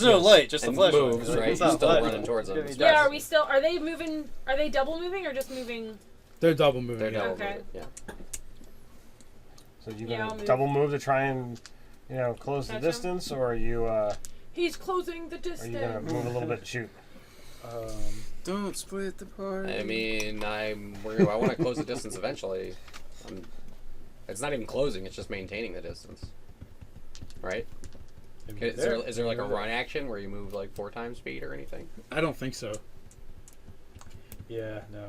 no light, just the and flashlight. moves, right? You're It's not still light. running towards them. Yeah, are we still? Are they moving? Are they double moving or just moving? They're double moving. They're double Okay. moving, yeah. So you Yeah, I'll gonna move. double move to try and, close the Catch him? distance, or are you He's closing the are distance. you gonna move a little bit to shoot? Don't split the party. I mean, I want to close the distance eventually. It's not even closing; it's just maintaining the distance. Right? Is there like a run action where you move like 4 times speed or anything? I don't think so. Yeah, no,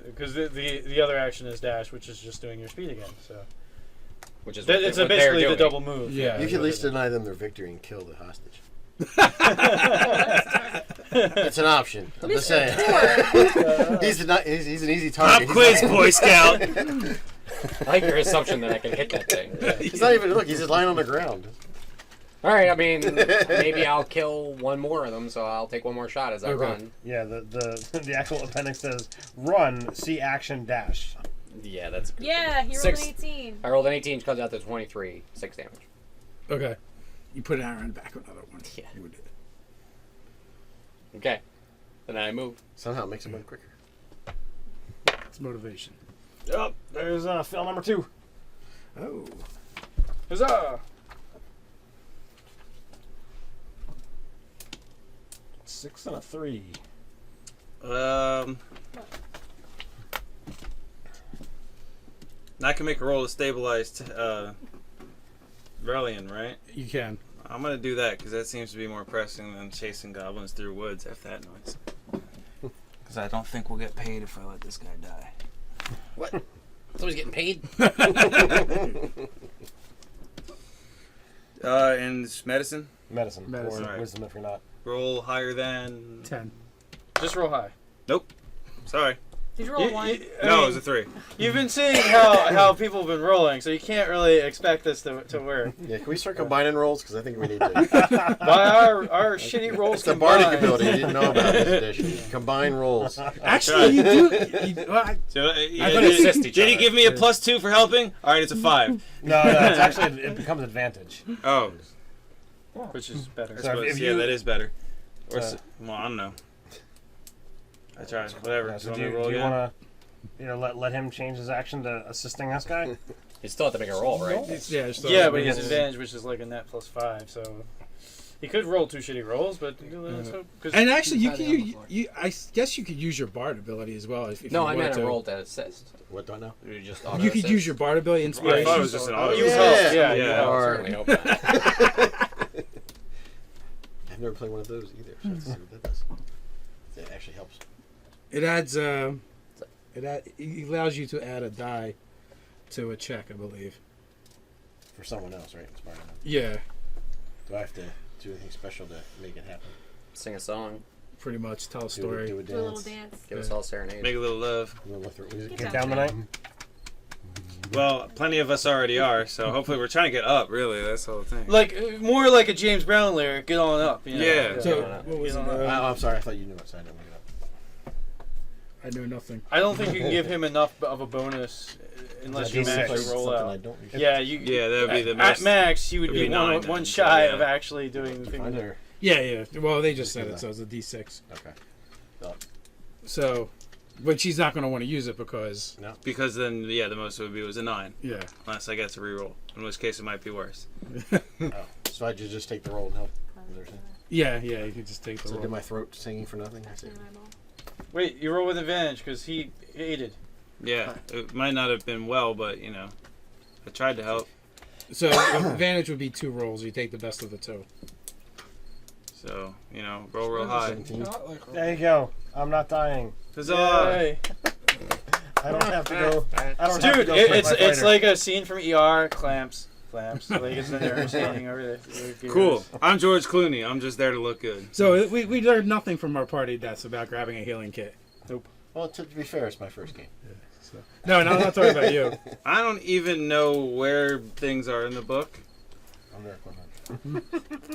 because the other action is dash, which is just doing your speed again. So Which is it's what basically they're the doing. double move. Yeah. You can at least deny them their victory and kill the hostage. It's an option. I'm just saying. He's an easy target. Pop quiz, Boy Scout. I like your assumption that I can hit that thing. He's not even look. He's just lying on the ground. All right, I mean, maybe I'll kill one more of them, so I'll take one more shot as I run. Yeah, the actual appendix says run, see action, dash. Yeah, that's good. Yeah, he rolled 6. an 18. I rolled an 18, which comes out to 23, 6 damage. Okay. You put an iron back on another one. Yeah. You would do it. Okay. And then I move. Somehow it makes him move quicker. It's motivation. Oh, there's fail number 2. Oh. Huzzah! 6 and a 3. I can make a roll to stabilize Relian, right? You can. I'm gonna do that because that seems to be more pressing than chasing goblins through woods. F that noise. Because I don't think we'll get paid if I let this guy die. What? Somebody's getting paid? And it's medicine. Medicine. Medicine. Or Right. wisdom if you're not. Roll higher than 10. Just roll high. Nope. Sorry. Did you roll 1? No, it was a 3. You've been seeing how people have been rolling, so you can't really expect this to work. Yeah, can we start combining rolls? Because I think we need to. By our shitty rolls It's the combined. bardic ability you didn't know about this edition. Combine rolls. Actually, you do. So, I could assist each did other. he give me a +2 for helping? All right, it's a 5. No, it's actually it becomes advantage. Oh. Which is better. So if Yeah, you- that is better. Or So- well, I don't know. I tried. Whatever. Yeah, so Want do me you, to roll do you again? want to let him change his action to assisting this guy? You still have to make a roll, right? Yeah, just Yeah, but he has Yes. advantage, which is like a net +5. So he could roll 2 shitty rolls, but let's hope. 'Cause And actually, you can I guess you could use your bard ability as well if No, you I wanted meant to. a roll to assist. What do I know? You just You could use your bard ability I inspiration. thought it was just an auto. yeah. Yeah, Yeah. yeah. I'll certainly hope not. I've never played one of those either. So let's see what that does. That actually helps. It adds it allows you to add a die to a check, I believe. For someone else, right? Inspiring them. Yeah, Do I have to do anything special to make it happen? Sing a song. pretty much. Tell a Do story. a Do a little dance? dance. Give us all a serenade. Make a little love. We'll look through- is it- Get Get down tonight. Well, plenty of us already are, so hopefully we're trying to get up. Really, that's the whole thing. Like more like a James Brown lyric. Get on up. You know? Yeah. So Yeah. what was it? Oh, I'm sorry. I thought you knew it, so I didn't look it up. I know nothing. I don't think you can give him enough of a bonus unless you Is that max D6? your roll Something I out. don't usually- Yeah, you. Yeah, that would be the At most. max, he would It'd be be 9 one then, shy so, of yeah. actually doing the thing. Under. Yeah, yeah. Well, they just said it, so it's a D6. Okay. So, but she's not going to want to use it because. Because then, yeah, the most it would be was a 9. Yeah. Unless I get to reroll. In which case it might be worse. Oh, so I just take the roll and help. Is there something? Yeah, yeah. You can just take the So roll. did my throat singing for nothing? I see. Wait, you roll with advantage because he aided. Yeah, it might not have been well, but, you know, I tried to help. So advantage would be 2 rolls. You take the best of the 2. So, you know, roll real high. 17. There you go. I'm not dying. Huzzah! Yay. I don't have to go. I don't have to Dude, go it's fight my fighter. like a scene from ER. Clamps. Like it's in there standing over there. Cool. I'm George Clooney. I'm just there to look good. So we learned nothing from our party deaths about grabbing a healing kit. Well, to be fair, it's my first game. No, I'm not talking about you. I don't even know where things are in the book. I'm there.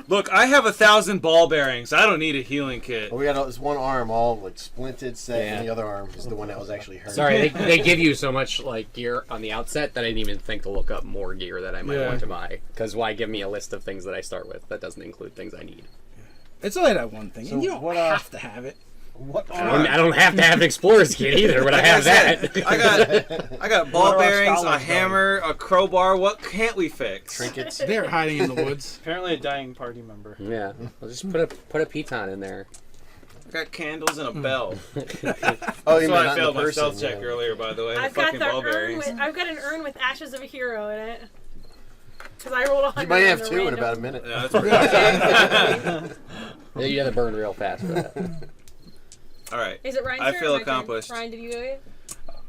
Look, I have 1,000 ball bearings. I don't need a healing kit. Well, we got this one arm all like splinted set, Yeah. and the other arm is the one that was actually hurt. Sorry, they give you so much like gear on the outset that I didn't even think to look up more gear that I might Yeah. want to buy. Because why give me a list of things that I start with that doesn't include things I need? It's only that one thing, So and you don't what, have to have it. What I don't have to have an explorer's kit either, but I have that. I got ball What are our bearings, a scholars hammer, a crowbar. What can't we fix? Trinkets. They're hiding in the woods. Apparently a dying party member. Yeah, I'll just put a piton in there. I got candles and a bell. Oh, That's you mean why I not failed the my person, stealth check yeah. earlier, by the way. I've the got fucking the ball urn bearings. with. I've got an urn with ashes of a hero in it. Because I rolled 100. You might have on the two in random- about a minute. Yeah, that's pretty Yeah, you have to burn real fast for that. All right. Is it Ryan's I turn feel or my turn? accomplished. Ryan, did you go yet?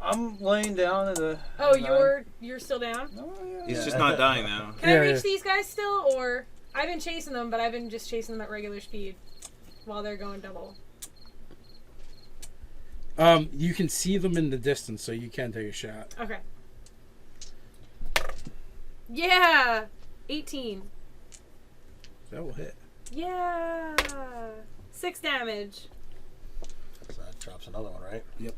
I'm laying down at the. Oh, you're still down? Oh, yeah. He's just not dying now. Can I Yeah, reach yeah. these guys still, or I've been chasing them, but I've been just chasing them at regular speed while they're going double. You can see them in the distance, so you can take a shot. Okay. Yeah, 18. That will hit. Yeah, 6 damage. So that drops another one, right? Yep.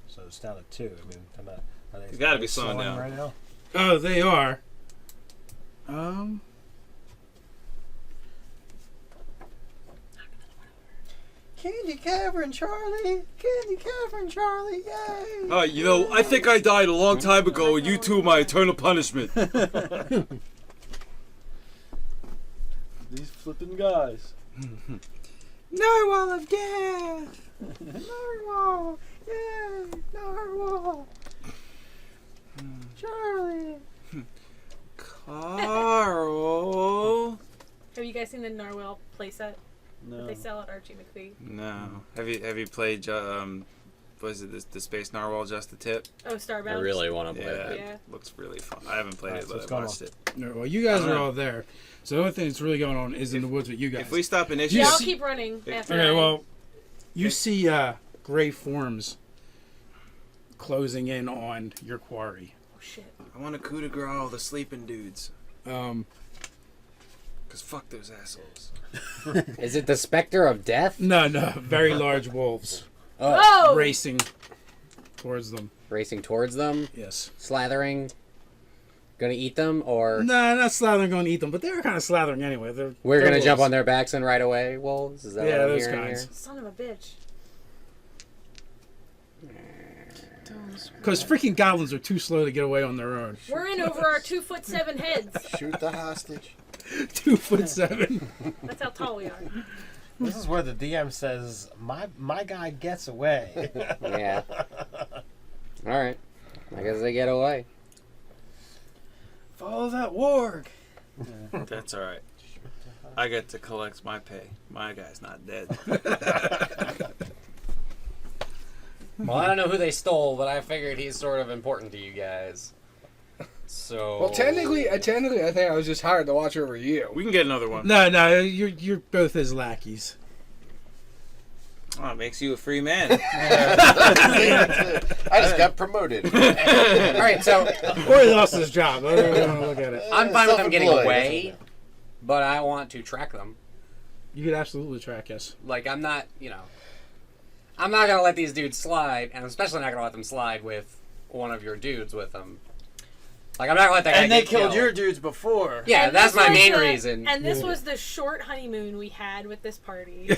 So it's down to 2. I mean, I'm not, are they You gotta be slowing down. right now? Oh, they are. Candy Cavern, Charlie! Candy Cavern, Charlie! Yay! You know, I think I died a long time ago, and you two are my eternal punishment. These flipping guys. Narwhal of death! Narwhal! Yay! Narwhal! Charlie! Carl! Have you guys seen the Narwhal playset that No. they sell at Archie McPhee? No. Have you played was it the Space Narwhal Just the Tip? Oh, Starbound. I really want to play Yeah, that. Yeah. looks really fun. I haven't played Alright, it, so but what's I going watched it. No, well, you guys I are don't know. all there. So the only thing that's really going on is in the woods with you guys. If we stop initiative, Yeah, I'll keep running after Okay, I- well, you see gray forms closing in on your quarry. Oh, shit. I want a coup de grace all the sleeping dudes. Cause fuck those assholes. Is it the Spectre of Death? No, very large wolves Oh! racing towards them. Racing towards them, Yes. slathering, gonna eat them, or No, not slathering going to eat them, but they were kind of slathering anyway. we're they're gonna jump wolves. on their backs and ride away wolves? Is that Yeah, what I'm those hearing kinds. here? Son of a bitch. Because freaking goblins are too slow to get away on their own. We're in over our 2'7" heads. Shoot the hostage. 2'7". That's how tall we are. This is where the DM says, my guy gets away. Yeah. All right. I guess they get away. Follow that warg. That's all right. I get to collect my pay. My guy's not dead. Well, I don't know who they stole, but I figured he's sort of important to you guys. So. Well, technically, I think I was just hired to watch over you. We can get another one. No, you're both his lackeys. Oh, it makes you a free man. I just got promoted. All right, so Or he lost his job. I don't really want to look at it. I'm fine with them getting Self-employed, away, isn't it? but I want to track them. You could absolutely track us. Like, I'm not gonna let these dudes slide, and I'm especially not gonna let them slide with one of your dudes with them. Like, I'm not gonna let that guy And they get killed killed. your dudes before. Yeah, And that's this my was main the- reason. And this was the short honeymoon we had with this party.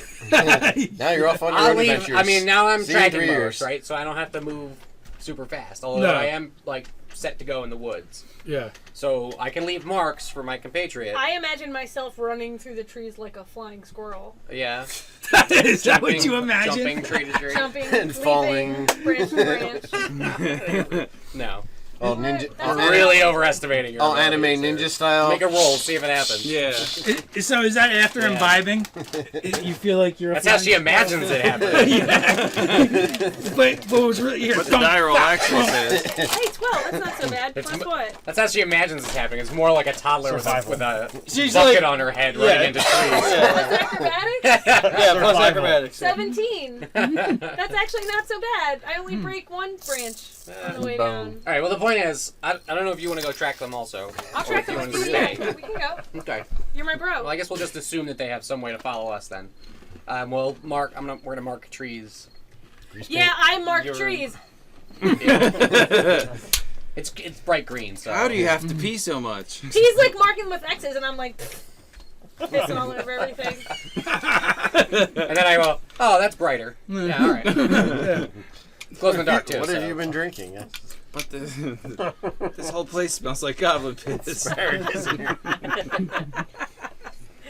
Now you're off on your I'll own leave. adventures. I mean, now I'm See you in tracking 3 mode, years. right? So I don't have to move super fast. Although No. I am like set to go in the woods, Yeah. so I can leave marks for my compatriot. I imagine myself running through the trees like a flying squirrel. Yeah. Is that what Jumping- you imagine? Jumping tree to tree. Jumping, And falling. branch to branch. No. All ninja, That's all, not- Really overestimating your all anime abilities ninja here. style. Make a roll, see if it happens. Yeah. So is that after Yeah. imbibing? You feel like you're. That's how she imagines it happening. But what was really here? What the die roll actually says. Hey, 12. That's not so bad. It's Plus m- what? That's how she imagines it's happening. It's more like a toddler with a She's bucket like, on her head running into trees. Plus acrobatics? yeah, plus Survival. acrobatics. 17. That's actually not so bad. I only break one branch on the way down. All right. Well, the point is, I don't know if you want to go track them also. I'll or track if you them want with to you. stay. We can go. Okay. You're my bro. Well, I guess we'll just assume that they have some way to follow us then. We'll mark. We're gonna mark trees. Yeah, I mark You're- trees. It's bright green. So How do you have to pee so much? He's like marking with X's, and I'm like, pissing all over everything. And then I go, oh, that's brighter. Yeah, all right. Glows in the dark too. What so. have you been drinking? Yeah. But this whole place smells like goblin piss.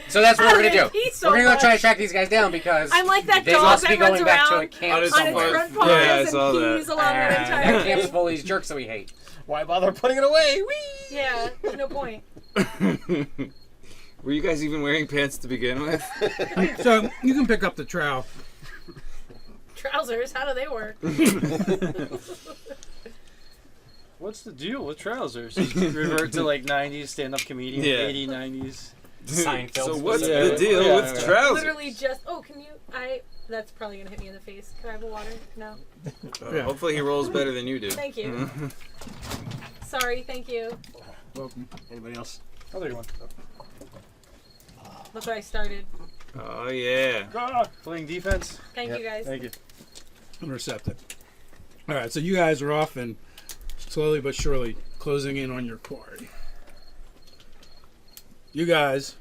So that's what we're gonna do. Pee so We're gonna go try to much. track these guys down because I'm like that they dog must be that runs going back to a around camp on its on its somewhere. front Yeah, I paws saw and that. pees along that That entire camp's way. full of these jerks that we hate. Why bother putting it away? Whee! Yeah, there's no point. Were you guys even wearing pants to begin with? So you can pick up the trowel. Trousers, how do they work? What's the deal with trousers? Just revert to like 90s stand-up comedian, Yeah. 80s, 90s. Seinfeld. So what's Yeah. the deal Yeah, with yeah. trousers? Literally just. Oh, can you? That's probably gonna hit me in the face. Can I have a water? No. Yeah. Hopefully he rolls better than you do. Thank you. Sorry. Thank you. Welcome. Anybody else? Other one. Look what I started. Oh yeah. Playing defense. Thank you guys. Thank you. Receptive. All right, so you guys are off and slowly but surely closing in on your quarry. You guys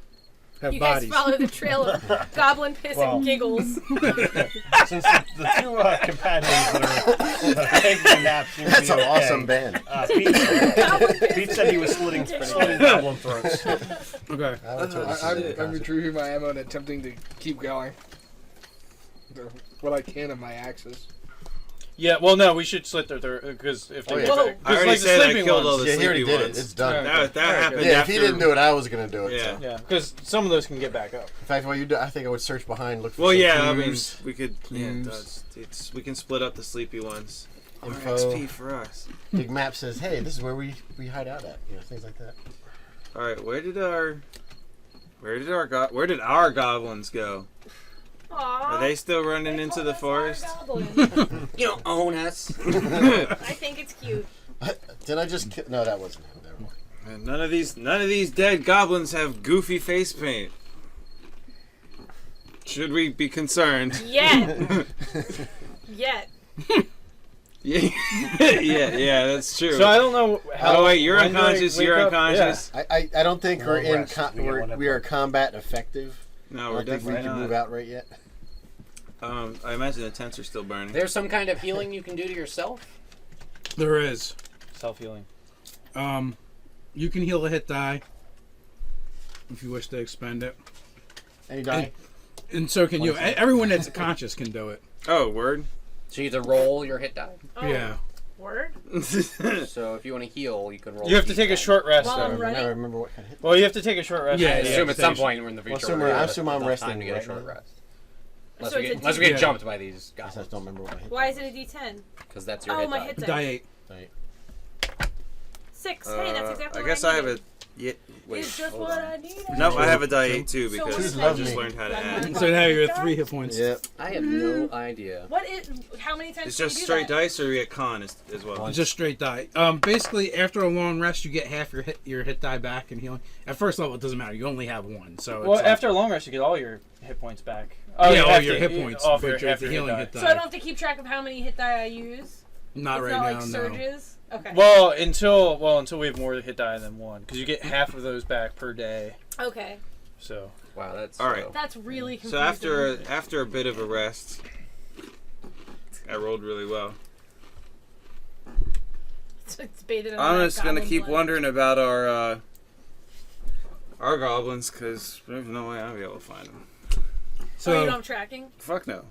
have You bodies. guys follow the trail of goblin piss Well. and giggles. Since the two companions that are taking naps seem to That's be an okay, awesome band. Pete said he was slitting goblin throats. Okay. I'm retrieving my ammo and attempting to keep going. What I can of my axes. Yeah, well, no, we should slit their throat because if they Oh, yeah. go Whoa. back. I already like the said I sleeping killed ones. all the Yeah, he already sleepy did it. ones. It's done. That happened Yeah, if after. he didn't do it, I was gonna do it. Yeah. So. Yeah, because some of those can get back up. In fact, while you do, I think I would search behind, look for Well, some yeah, I mean, clues, we could. Yeah, Clues. we can split up the sleepy ones. More Info. XP for us. Big map says, "Hey, this is where we hide out at." You know, things like that. All right, where did our goblins go? Aww. Are they still running They into call the us forest? our goblin. You don't own us. I think it's cute. Did I just kill? No, that wasn't him. Never mind. And none of these dead goblins have goofy face paint. Should we be concerned? Yet. Yet. Yeah, yeah, that's true. So I don't know how. Oh wait, you're when do I unconscious. wake You're up? unconscious. I don't think we're Long in. rest. We get one We are combat effective. No, I we're don't think we definitely can move not. out right yet. I imagine the tents are still burning. There's some kind of healing you can do to yourself. There is. Self-healing. You can heal a hit die if you wish to expend it. And you die. And so can you. Everyone that's conscious can do it. Oh, word. So you have to roll your hit die. Oh, Yeah. Word? So if you want to heal, you can roll. You have to take a d10. short rest. While though. I'm I running? never remember what kind of hit. Well, you have to take a short rest. Yeah, I yeah. assume at some station. point we're in the Well, future. I assume I'm enough resting time to get a right short now. rest. Unless So we it's get, a unless we get D10. jumped by these I guys, just don't remember what I hit. Why is it a D10? because that's your Oh, hit my die. hit die. Die 8. Right. 6. Hey, that's exactly I what guess I I have needed. Yeah, wait. It's just hold what on. I needed. Nope, I have a die 8 too So because what is I that? just learned how to add. So now you're at 3 hit points. Yep. I have no idea. What is? How many times? It's can you just do straight that? dice, or we get con as well. Just straight die. Basically, after a long rest, you get half your hit die back and healing. At first level, it doesn't matter. You only have one. So Well, it's like- after a long rest, you get all your hit points back. yeah, you all have your to- hit points. off but your, your after healing your hit die. die. So I don't have to keep track of how many hit die I use. Not It's right not now. like No. surges. Okay. Well, until we have more hit die than one, because you get half of those back per day. Okay. So Wow, that's All right. That's really So confusing. after a bit of a rest, I rolled really well. It's baited on I'm that just gonna goblin keep blood. wondering about our goblins because there's no way I'll be able to find them. Oh, So you don't have tracking? Fuck no.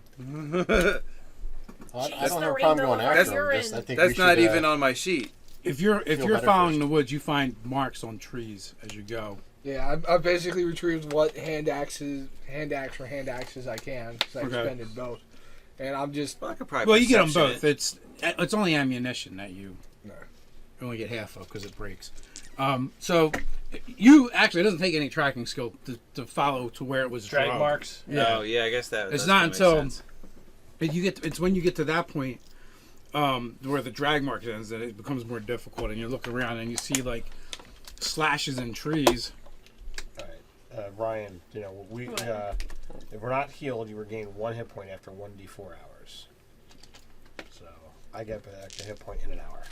Well, I Jeez, don't the have a problem rainbow going of after them. urine. Just, I think That's we not should, even on my sheet. if you're Feel following better the first. woods, you find marks on trees as you go. Yeah, I've basically retrieved what hand axe axes I can, because I Okay. expended both. And I'm just, Well, I could probably Well, you get them perception both. it. It's only ammunition that you No. only get half of because it breaks. So you actually it doesn't take any tracking skill to follow to where it was drag drugged. marks. Oh yeah, I guess that. It's that's not what makes until sense. it's when you get to that point where the drag mark ends that it becomes more difficult, and you look around and you see like slashes in trees. All right, Ryan. You know, if we're not healed, you regain 1 hit point after 1d4 hours. So I get back a hit point in an hour.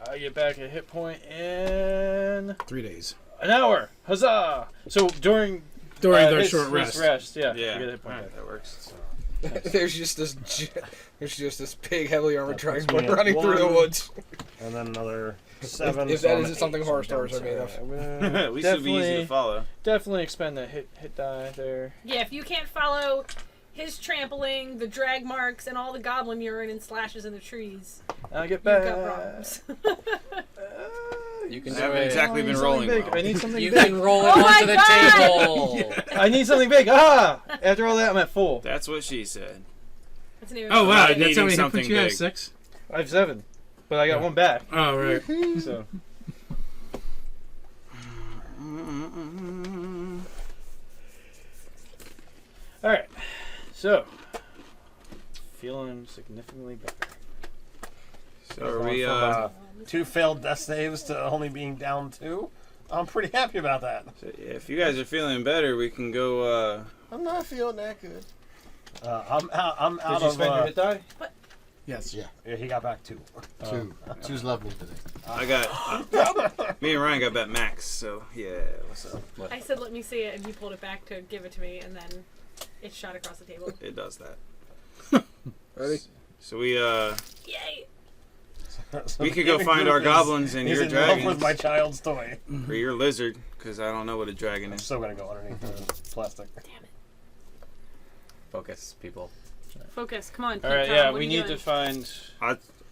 I get back a hit point in 3 days. an hour. Huzzah! So during During their his- short his rest. Yeah. Yeah. You get a hit point Alright, back. that works. There's just this big, heavily armored That puts dragon me at running through the 1. woods. And then another 7. If so that I'm isn't at something 8, horror so I'm stories are made of. down At least it'd be easy Definitely. to follow. Definitely expend a hit die there. Yeah, if you can't follow his trampling, the drag marks, and all the goblin urine and slashes in the trees, I'll get you've back. got problems. You can I do haven't it. exactly been rolling big. well. I need something You big. can roll it Oh my onto the God! table. I need something big. Ah! After all that, I'm at full. That's what she said. That's an Oh wow, Not that's how needing many hit something points you have? big. 6? I have 7, but I got one back. Oh right. So all right. So feeling significantly better. So are Going we, from, 2 failed death saves to only being down 2. I'm pretty happy about that. so, yeah, if you guys are feeling better, we can go, I'm not feeling that good. I'm out Did you of. spend your hit die? Yes. Yeah. Yeah, he got back 2. 2. Two's love me today. I got, me and Ryan got bet max, so yeah, what's up? I said, let me see it, and he pulled it back to give it to me, and then it shot across the table. It does that. Ready? So we, Yay! we could go find our goblins and He's your in love with dragons, my child's toy. or your lizard, because I don't know what a dragon I'm is. still gonna go underneath the plastic. Focus, people. Focus, come on. All right. Tom, Yeah, what we are you need to doing? find.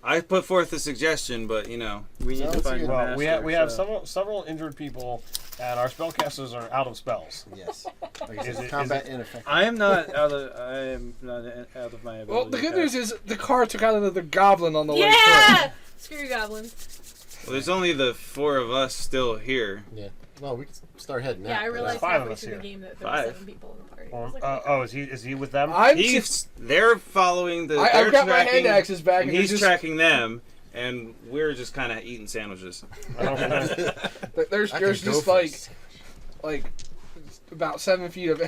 I put forth a suggestion, but you know, We need No, to it's find good. the Well, master, we have so- several injured people, and our spellcasters are out of spells. Yes. Like I Is said, it- combat is it- ineffective. I am not out of. I am not out of my ability. Well, the to good cast. news is the car took out another goblin on the way through. Yeah! Screw you, goblins. well, there's only the 4 of us still here. Yeah. Well, we can start heading Yeah, out. I realized 5 of halfway us through the here. game that there were 5. 7 people in the party. I was like, Is he with them? They're following the. they're I've got my hand tracking- axes back, and and he's there's tracking them, and we're just kind of eating sandwiches. there's I can go just for a like about 7 feet of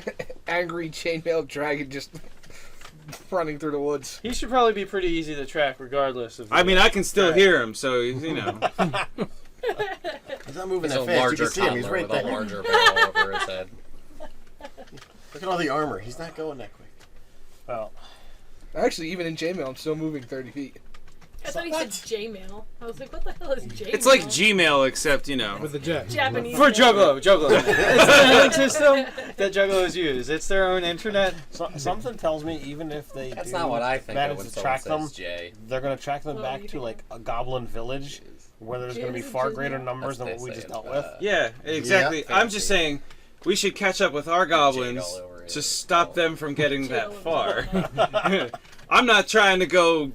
angry chainmail dragon just running through the woods. He should probably be pretty easy to track, regardless of. I mean, I can still hear him, so you know. He's not moving He's a that fast. You larger can see him. He's toddler right with a there. larger barrel over his head. Look at all the armor. He's not going that quick. Well, Actually, even in chainmail, I'm still moving 30 feet. I thought he said J-mail. I was like, what the hell is J-mail? It's like Gmail, except you know. With the jet. Japanese. For mail. Juggalo. It's the mailing system that Juggalos use. It's their own internet. something tells me even if they That's do not what I think manage of when to someone track them, says J. they're gonna track them What back do you to think? like a goblin village where there's gonna be Jizz, far jizz, greater jizz. numbers That's than what what we they just say, dealt but, with. Yeah, exactly. I'm just fancy. saying, we should catch up with our goblins all over it. to stop them from getting that Jail far. over I'm not trying to go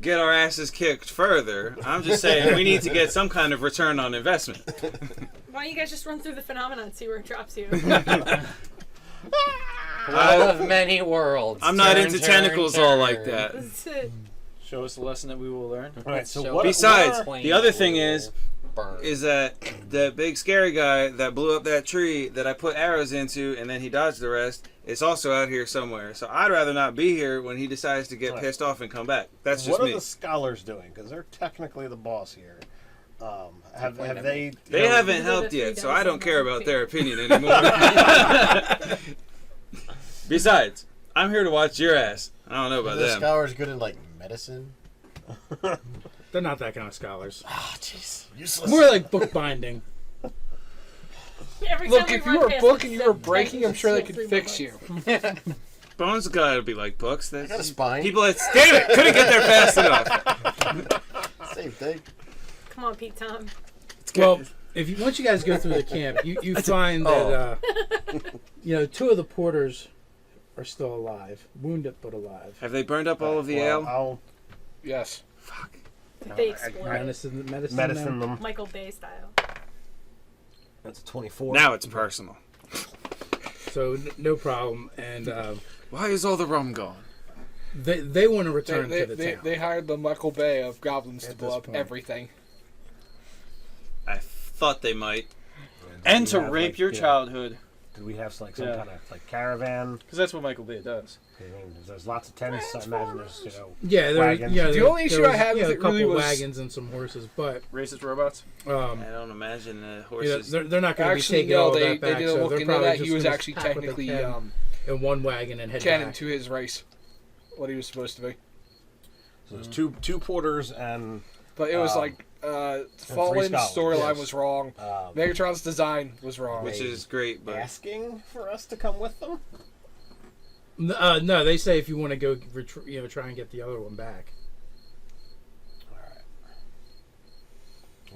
get our asses kicked further. I'm just saying we need to get some kind of return on investment. Why don't you guys just run through the phenomenon and see where it drops you? World of many worlds. I'm not Turn, into turn, tentacles all like turn. that. That's it. Show us the lesson that we will learn. Right. So Show what? Besides, what Plain the other thing will is burn. that the big scary guy that blew up that tree that I put arrows into and then he dodged the rest is also out here somewhere. So I'd rather not be here when he decides to get Right. pissed off and come back. That's what just are me. the scholars doing? Because they're technically the boss here. Have they? you They know, haven't These are the helped three yet, so dice I don't I'm care rolling about too. their opinion anymore. Besides, I'm here to watch your ass. I don't know Are about the them. scholars good in like medicine? They're not that kind of scholars. Ah, jeez. Useless. More like bookbinding. Every Look, time if we you run were past book it, and you it's were like, breaking, I'm sure they three could more fix bucks. you. Bones gotta be like books. I got a That's spine. people that damn it couldn't get there fast enough. Same thing. Come on, Pete Tom. Well, if you once you guys go through the camp, you find that two of the porters are still alive, wounded but alive. Have they burned up all of the ale? I'll Yes. They explode. Medicine medicine them. Michael Bay style. That's a 24. Now it's personal. So no problem. And Why is all the rum gone? they want to return to the town. They hired the Michael Bay of goblins to At blow this up point. everything. I thought they might. And to Yeah, rape like, your yeah. childhood. Did we have some Yeah. kind of caravan? Because that's what Michael Bay does. I mean, there's lots of tents. I imagine there's Yeah, wagons. yeah. The only issue I have is a it really couple was- wagons and some horses, but Racist robots. I don't imagine the you know, horses. they're not going to be Actually, taking no, all they that back. did a So look they're into probably that. just He was gonna actually pack what they technically can in one wagon and head canon back. to his race. What he was supposed to be. So there's two porters and But it was Fallen's scholars, storyline yes. was wrong. Megatron's design was wrong. Which is great, but asking for us to come with them. No, they say if you want to go, try and get the other one back. All right.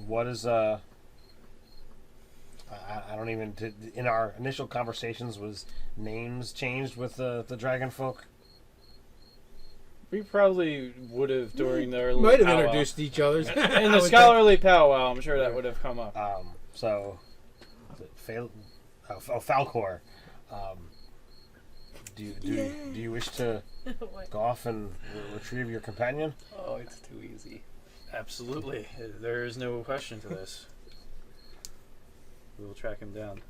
What is I don't even. In our initial conversations, was names changed with the dragon folk? We probably would have during their little Might have powwow. introduced each other's. In the scholarly powwow, I'm sure that would have come up. So, Falcor. Do you wish to go off and retrieve your companion? Oh, it's too easy. Absolutely. There is no question to this. We will track him down.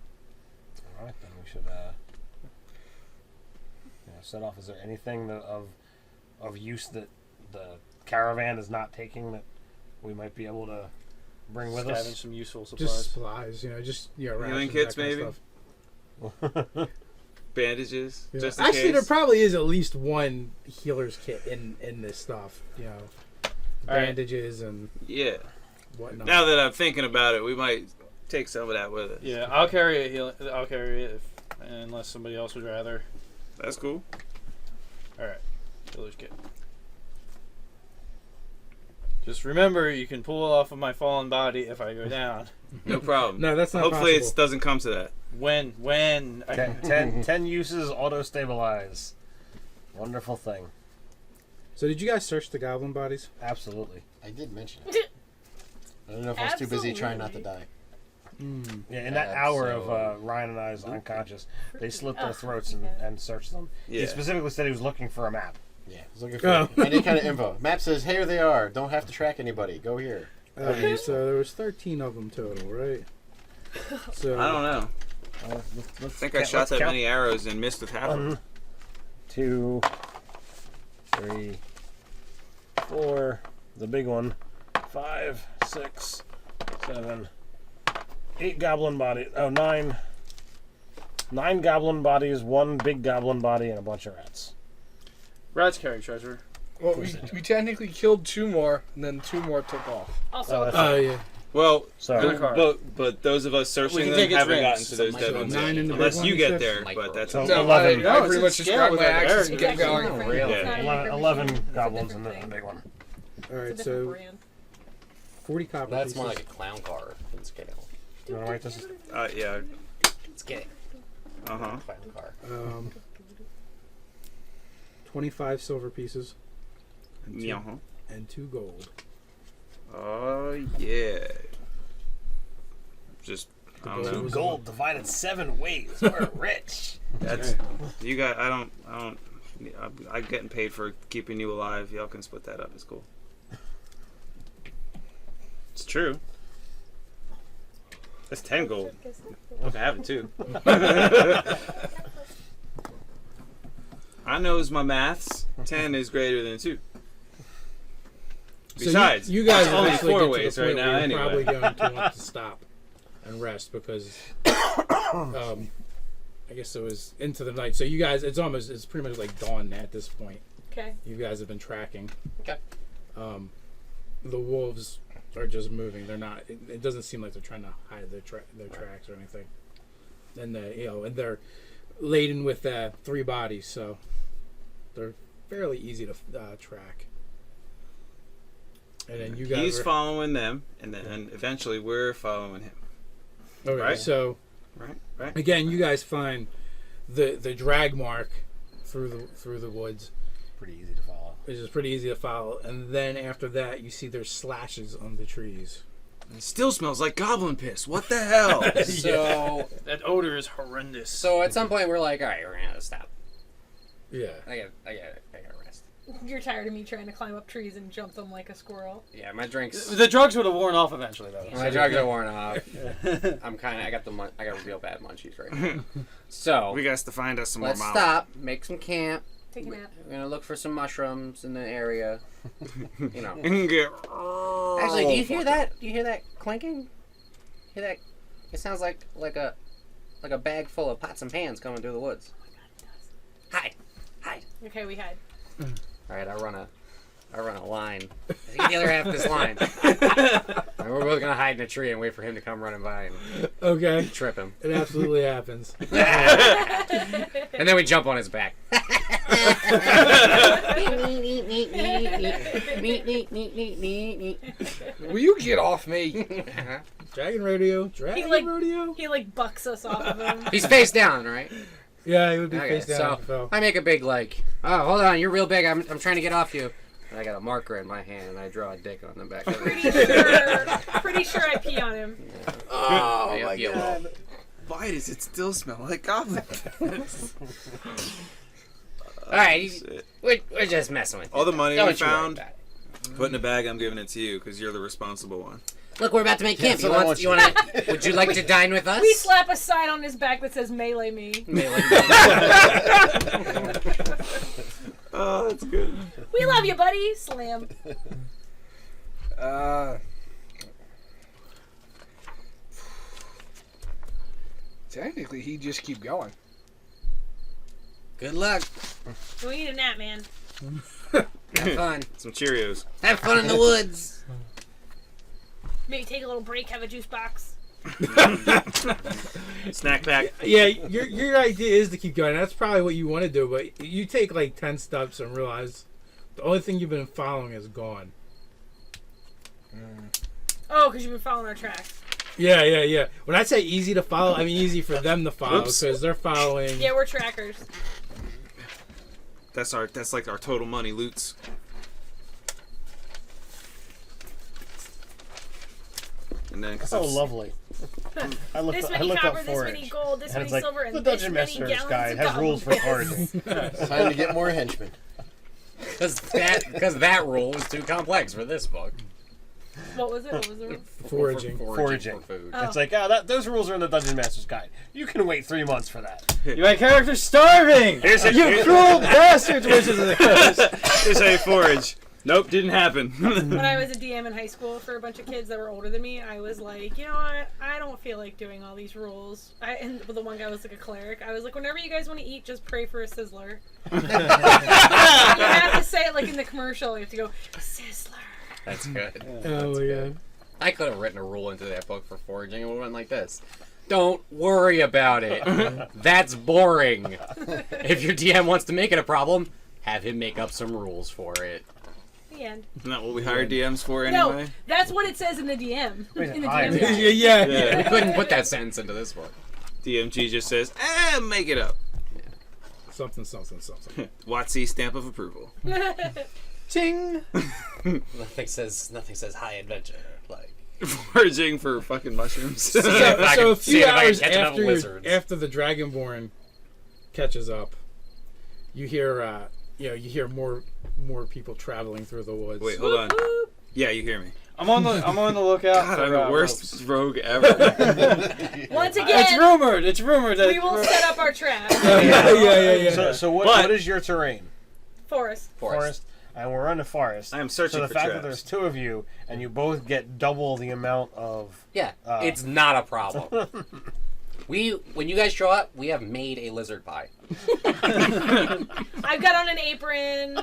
All right, then we should set off. Is there anything of use that the caravan is not taking that we might be able to bring with Scavenge us? some useful supplies. Just supplies, healing rations, kits, that kind maybe. of stuff. Bandages, Yeah. just in Actually, case. there probably is at least one healer's kit in this stuff. Bandages and Yeah. whatnot. Now that I'm thinking about it, we might take some of that with us. Yeah, I'll carry it. I'll carry it unless somebody else would rather. That's cool. All right, healer's kit. Just remember, you can pull off of my fallen body if I go down. No problem. No, that's not Hopefully possible. it doesn't come to that. When I 10 uses auto stabilize. Wonderful thing. So did you guys search the goblin bodies? Absolutely. I did mention it. I don't know if I was too busy trying not to die. Yeah, in that hour of Ryan and I's unconscious, they slit their throats and searched them. Yeah. He specifically said he was looking for a map. Yeah, I was looking for any kind of info. Map says, here they are. Don't have to track anybody. Go here. Okay, so there was 13 of them total, right? So I don't know. I think I shot that many arrows and missed with half of them. 1, 2, 3, 4, the big one, 5, 6, 7, 8 goblin bodies. Oh, 9 goblin bodies, 1 big goblin body, and a bunch of rats. rats carry treasure. Well, we technically killed 2 more, and then 2 more took off. Also, yeah. Well, So, but those of us We searching can them take its haven't rings. gotten to those dead ones yet. 9 in the big Unless one, you you get said? there, but that's So up No, 11. No, I it's pretty a much scale described with my an actions arrow. and kept going. Yeah. 11 goblins in the big one. All right, it's a different so brand. 40 copper That's pieces. more like a clown car than scale. You want to write this? Yeah. Scale. Uh-huh. Clown car. 25 silver pieces Yeah. and 2 gold. Oh yeah. Just I don't know. Gold divided 7 ways. We're rich. That's you got. I'm getting paid for keeping you alive. Y'all can split that up. It's cool. It's true. That's 10 gold. I can have it too. I knows my maths. 10 is greater than 2. Besides, so you guys it's only eventually 4 get to ways the right point now where anyway. you're probably going to want to stop and rest because I guess it was into the night. So you guys, it's pretty much like dawn at this point. Okay. You guys have been tracking. Okay. The wolves are just moving. They're not. It doesn't seem like they're trying to hide their tracks or anything. And and they're laden with 3 bodies, so they're fairly easy to track. And then you guys. He's following them, and then eventually we're following him. Okay, right? so Right. again, you guys find the drag mark through the woods. Pretty easy to follow. Which is pretty easy to follow, and then after that, you see there's slashes on the trees. It still smells like goblin piss. What the hell? So, That odor is horrendous. so at some point we're like, all right, we're gonna have to stop. Yeah. I gotta rest. You're tired of me trying to climb up trees and jump them like a squirrel. Yeah, my drinks. The drugs would have worn off eventually, though. My drugs are worn off. I got real bad munchies right now. So We got to find us some more let's miles. stop, make some camp. Take a nap. We're gonna look for some mushrooms in the area. You know. And get Actually, do you hear that? Do you hear that clinking? Hear that? It sounds like a bag full of pots and pans coming through the woods. Hide. Okay, we hide. All right, I run a line. I think the other half of this line. And we're both gonna hide in a tree and wait for him to come running by and Okay. trip him. It absolutely happens. And then we jump on his back. Will you get off me? Dragon rodeo. Dragon rodeo. He like bucks us off of him. He's face down, right? Yeah, he would be Okay, face down. so if he fell. I make a big oh, hold on, you're real big. I'm trying to get off you. And I got a marker in my hand and I draw a dick on the back of it. Pretty sure I pee on him. Oh my god. Why does it still smell like goblin? Alright, we're just messing with you. All the money Don't we you worry found, about it. put in a bag, I'm giving it to you because you're the responsible one. Look, we're about to make camp. so I want Would you like to dine with us? We slap a sign on his back that says "Melee me." Oh, that's good. We love you, buddy. Slam. Technically, he'd just keep going. Good luck. We need a nap, man. Have fun. Some Cheerios. Have fun in the woods. Maybe take a little break. Have a juice box. Snack pack. Yeah, your idea is to keep going. That's probably what you want to do, but you take like 10 steps and realize the only thing you've been following is gone. Oh, because you've been following our tracks. Yeah. When I say easy to follow, I mean easy for them to follow because they're following. Yeah, we're trackers. That's like our total money loots. And then, Oh, lovely. I looked, This I many looked copper, up this forage. many gold, this and many it's like, silver, the and this Dungeon many Master's gallons Guide of has goblin rules for piss. foraging. Time to get more henchmen. Because that rule was too complex for this book. What was it? What was it? Foraging. Foraging. for food. Oh. It's like, those rules are in the Dungeon Master's Guide. You can wait 3 months for that. My character's starving! You cruel bastards, Wizards of the Coast! They say forage. Nope, didn't happen. When I was a DM in high school for a bunch of kids that were older than me, I was like, you know what? I don't feel like doing all these rules. And the one guy was like a cleric. I was like, whenever you guys want to eat, just pray for a sizzler. You have to say it like in the commercial. You have to go, sizzler. That's good. Oh my god. I could have written a rule into that book for foraging. It would have went like this. Don't worry about it. That's boring. If your DM wants to make it a problem, have him make up some rules for it. The end. Isn't that what we hire DMs for No, anyway? that's what it says in the DM. In the hide. DM guide. Yeah. We couldn't put that sentence into this book. DMG just says, make it up. Something. WotC stamp of approval. Ting! Nothing says high adventure like. Foraging for fucking mushrooms. See if I So can- a see few if I can hours catch enough lizards. after the Dragonborn catches up, you hear more people traveling through the woods. Wait, hold on. Yeah, you hear me. I'm on the lookout God, for I'm the worst rogue ever. Once It's again, rumored that we will set up our trap. Yeah. So what, But- what is your terrain? Forest. Forest. And we're in the forest. I am searching So the for fact traps. that there's 2 of you and you both get double the amount of... Yeah, it's not a problem. When you guys show up, we have made a lizard pie. I've got on an apron.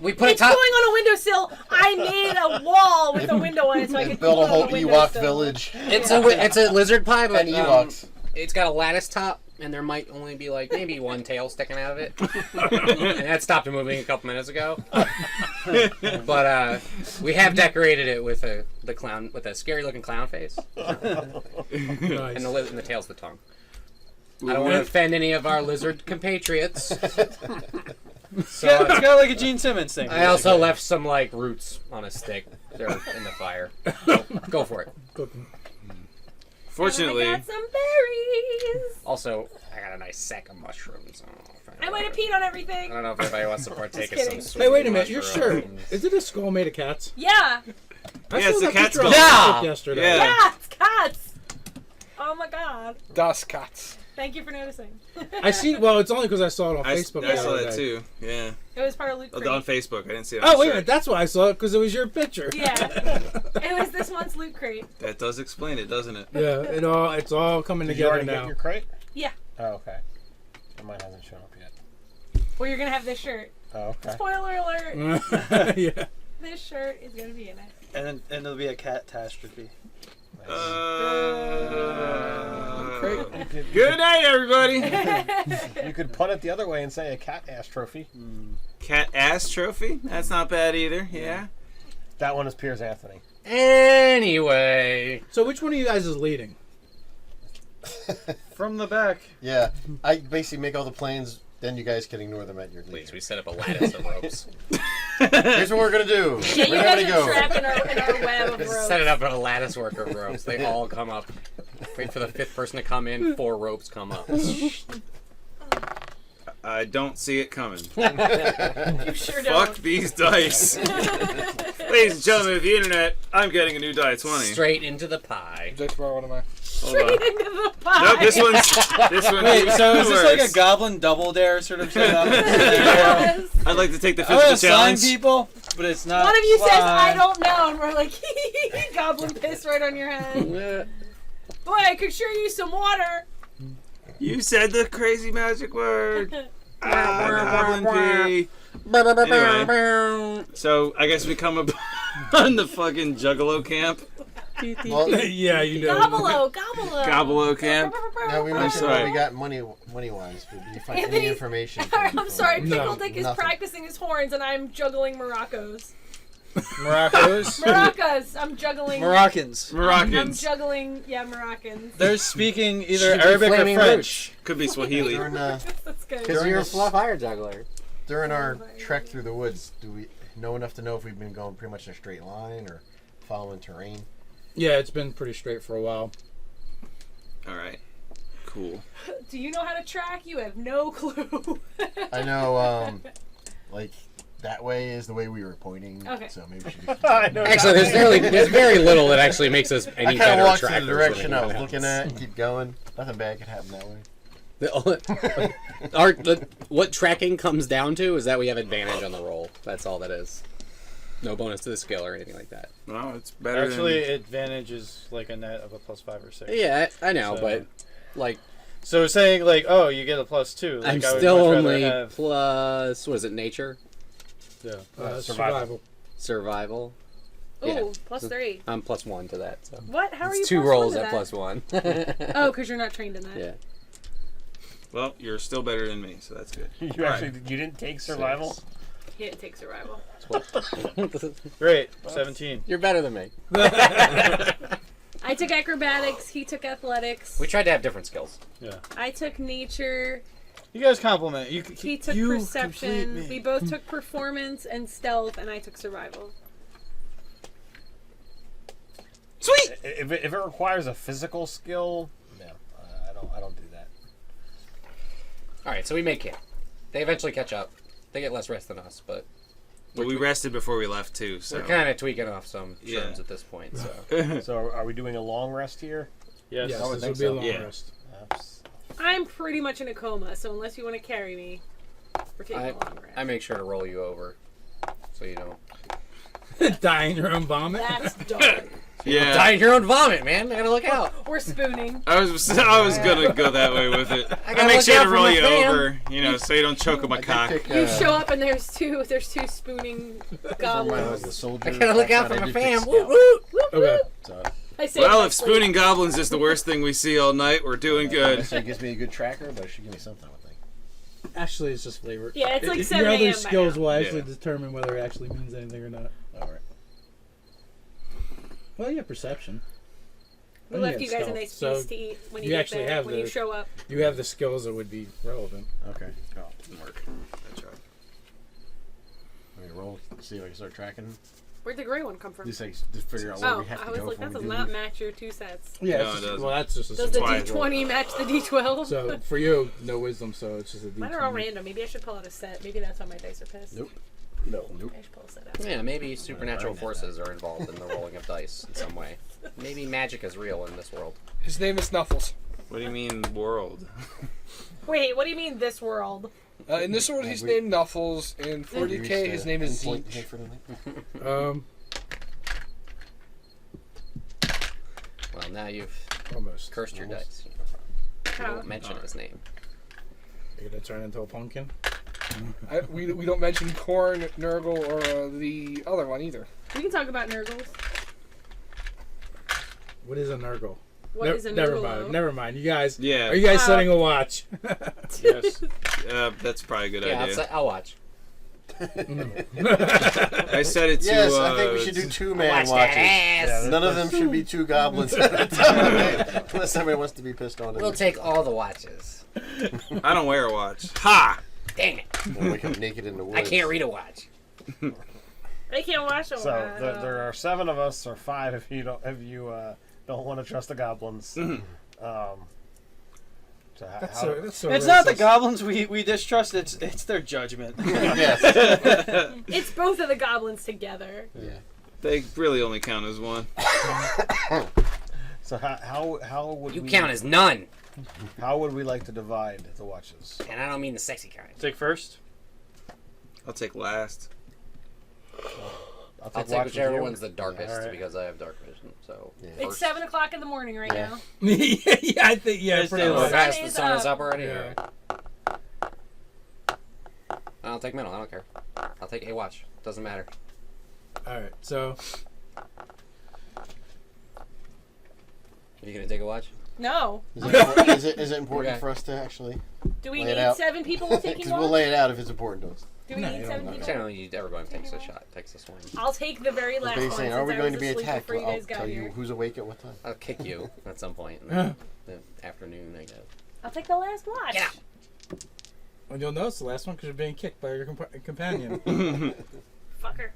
We put It's a going top. on a windowsill. I made a wall with a window on it so I could Build pull a whole out the Ewok windowsill. village. It's a lizard pie, but And Ewoks. it's got a lattice top, and there might only be like maybe one tail sticking out of it. And that stopped moving a couple minutes ago. But we have decorated it with the clown with a scary looking clown face, Nice. and the tail's the tongue. I don't want to offend any of our lizard compatriots. it's got like a Gene Simmons thing. I also left some like roots on a stick. They're in the fire. Go for it. Fortunately, And I got some berries. Also, I got a nice sack of mushrooms. I might have peed on everything. I don't know if anybody wants to partake of Just some kidding. sweet Hey, wait a minute. Your shirt. mushrooms. Is it a skull made of cats? Yeah. I Yeah, it's saw a that cat's picture on skull. Facebook Yeah. yesterday. Yeah. Yeah, it's cats. Oh my god. Das Cats. Thank you for noticing. I see. Well, it's only because I saw it on I Facebook. I the saw other that day. too. Yeah. It was part of Loot Crate. On Facebook. I didn't see it. Oh on wait a shirt. minute. That's why I saw it because it was your picture. Yeah. It was this month's Loot Crate. That does explain it, doesn't it? Yeah. It's all coming Did you together already now. get your crate? Yeah. Oh, okay. Mine hasn't shown up yet. Well, you're gonna have this shirt. Oh, okay. Spoiler alert. Yeah. This shirt is gonna be in it. And it'll be a catastrophe. Good night, everybody. You could punt it the other way and say a cat ass trophy. Cat ass trophy? That's not bad either. Yeah. That one is Piers Anthony. Anyway. So which one of you guys is leading? From the back. Yeah, I basically make all the plans. Then you guys can ignore them at your Please, leisure. we set up a lattice of ropes. Here's what we're gonna do. Yeah, you we're guys gonna are trapped in our web of Just ropes. set it up in a lattice work of ropes. They all come up. Wait for the fifth person to come in. 4 ropes come up. I don't see it coming. You sure don't. Fuck these dice. Ladies and gentlemen of the internet, I'm getting a new die 20. Straight into the pie. Just borrow one of mine. Hold on. Straight into the pie. Nope, this one. Wait, so is this like a works. goblin double dare sort of setup? Yes. I'd like to take the I would physical assign challenge. people, but it's not. One of you says, I fine. don't know, and we're like, goblin piss right on your head. Boy, I could sure use some water. You said the crazy magic word. Goblin pee. Anyway, so I guess we come upon the fucking Juggalo camp. Well, Yeah, you know. Gobble-o, gobble-o. Gobble-o camp. now we mentioned sorry. what we got money wise, but did you find any Anthony- information? I'm sorry, No, Pickle Dick is nothing. practicing his horns, and I'm juggling maracas. Moroccos? Maracas! I'm juggling. Moroccans. I'm Moroccans. juggling, yeah, Moroccans. They're speaking either Should be Arabic or flaming French. Could be Swahili. During, That's good. Because you're a fluff fire juggler. during our trek through the woods, do we know enough to know if we've been going pretty much in a straight line or following terrain? Yeah, it's been pretty straight for a while. All right. Cool. Do you know how to track? You have no clue. I know, like that way is the way we were pointing. Okay. So maybe we should. I know Actually, there's very little that actually makes us I any kind of better walked in trackers the than direction I was anyone looking else. at and keep going. Nothing bad could happen that way. What tracking comes down to is that we have advantage on the roll. That's all that is. No bonus to the skill or anything like that. Well, it's better Actually, than... advantage is like a net of a +5 or 6. Yeah, I know, So- but like So saying like, oh, you get a +2. Like, I'm I would still much rather only have... plus. What is it? Nature, Yeah. Survival. survival. Ooh, Yeah. +3. I'm +1 to that. So What? How are you it's 2 +1 rolls to at that? +1. Oh, because you're not trained in that. Yeah. Well, you're still better than me, so that's good. You actually you didn't take survival. He didn't take survival. Great. 17. You're better than me. I took acrobatics. He took athletics. We tried to have different skills. Yeah. I took nature. You guys compliment. He took you perception. complete me. We both took performance and stealth, and I took survival. Sweet. If it requires a physical skill, no, I don't do that. All right, so we make camp. They eventually catch up. They get less rest than us, but But we rested before we left too, so. we're kind of tweaking off some Yeah. terms at this point. So So are we doing a long rest here? Yes. Yes, I would this think will be a so. long Yeah. rest. I'm pretty much in a coma, so unless you want to carry me, we're taking a long rest. I make sure to roll you over, so you don't Dying your own vomit. That's dark. Yeah. die in your own vomit, man. I gotta look out. We're spooning. I was gonna go that way with it. I gotta make look sure out to for roll my you fam. over, so you don't choke on my I did cock. pick, You show up and there's two spooning goblins. the soldier. I gotta look out for background, my I did fam. pick Woo scout. woo. Whoop, Okay. whoop. So I say Well, it if like- spooning goblins is the worst thing we see all night, we're doing good. So it gives me a good tracker, but it should give me something, I would think. Actually, it's just flavor. Yeah, it's like 7 Your a.m. other by skills now. will actually Yeah. determine whether it actually means anything or not. All right. Well, yeah, perception. We And left yeah, you guys a stealth. nice So feast to eat when you you get actually there, have when you the- show up. you have the skills that would be relevant. Okay. Didn't work. I tried. Let me roll. See if I can start tracking. Where'd the gray one come from? Just figure out where Oh, we have I to was go like, before that we does do not leave. match your 2 sets. Yeah, No, it's it just, doesn't. well, that's just a Does the surprise roll. D20 match the D12? So for you, no wisdom, so it's just a D20. Mine are all random. Maybe I should pull out a set. Maybe that's why my dice are pissed. Nope. No. I should pull a set out. Yeah, maybe supernatural forces are involved in the rolling of dice in some way. Maybe magic is real in this world. His name is Snuffles. What do you mean world? Wait, what do you mean this world? In this world, he's named Knuffles. In 40K, his name is Zeech. Well, now you've Almost. cursed your dice. You How? don't mention his name. You're gonna turn into a pumpkin? We don't mention Korn, Nurgle, or the other one either. We can talk about Nurgles. What is a Nurgle? What is a Never Nurgle? mind. Never mind. You guys. Yeah. Are you guys setting a watch? Yes. That's probably a good Yeah, idea. I'll watch. I said it to. Yes, I think we should do 2-man Watch that watches. ass. None of them should be 2 goblins at a time, unless somebody wants to be pissed on. We'll take all the watches. I don't wear a watch. Ha! Dang it! We'll wake up naked in the woods. I can't read a watch. I can't watch them. So there are 7 of us, or 5 if you don't want to trust the goblins. So That's how, so It's not the racist. goblins we distrust. It's their judgment. Yes. It's both of the goblins together. Yeah. They really only count as one. so how would You we count as none, how would we like to divide the watches? and I don't mean the sexy kind. Take first. I'll take last. I'll watch take with whichever you. one's the darkest Alright. because I have dark vision. So Yeah. It's 7 o'clock in the morning right Yeah. now. Yeah, I think It's pretty daylight. much. Sun the is sun is up. up already. Yeah. I'll take middle. I don't care. I'll take a watch. Doesn't matter. All right, so You gonna take a watch? No. Is it important Okay. for us to actually? Do we Lay it need out. 7 people taking Because one? we'll lay it out if it's important to us. Do we No, need you 7 don't people? Generally, everyone takes a shot, takes a swing. I'll take the very last What are you one. saying? Since Are we I going was to be asleep attacked? before you I'll guys got tell you here. who's awake at what time. I'll kick you at some point in the afternoon, I guess. I'll take the last watch. Get out. well, you'll notice the last one because you're being kicked by your companion. Fucker.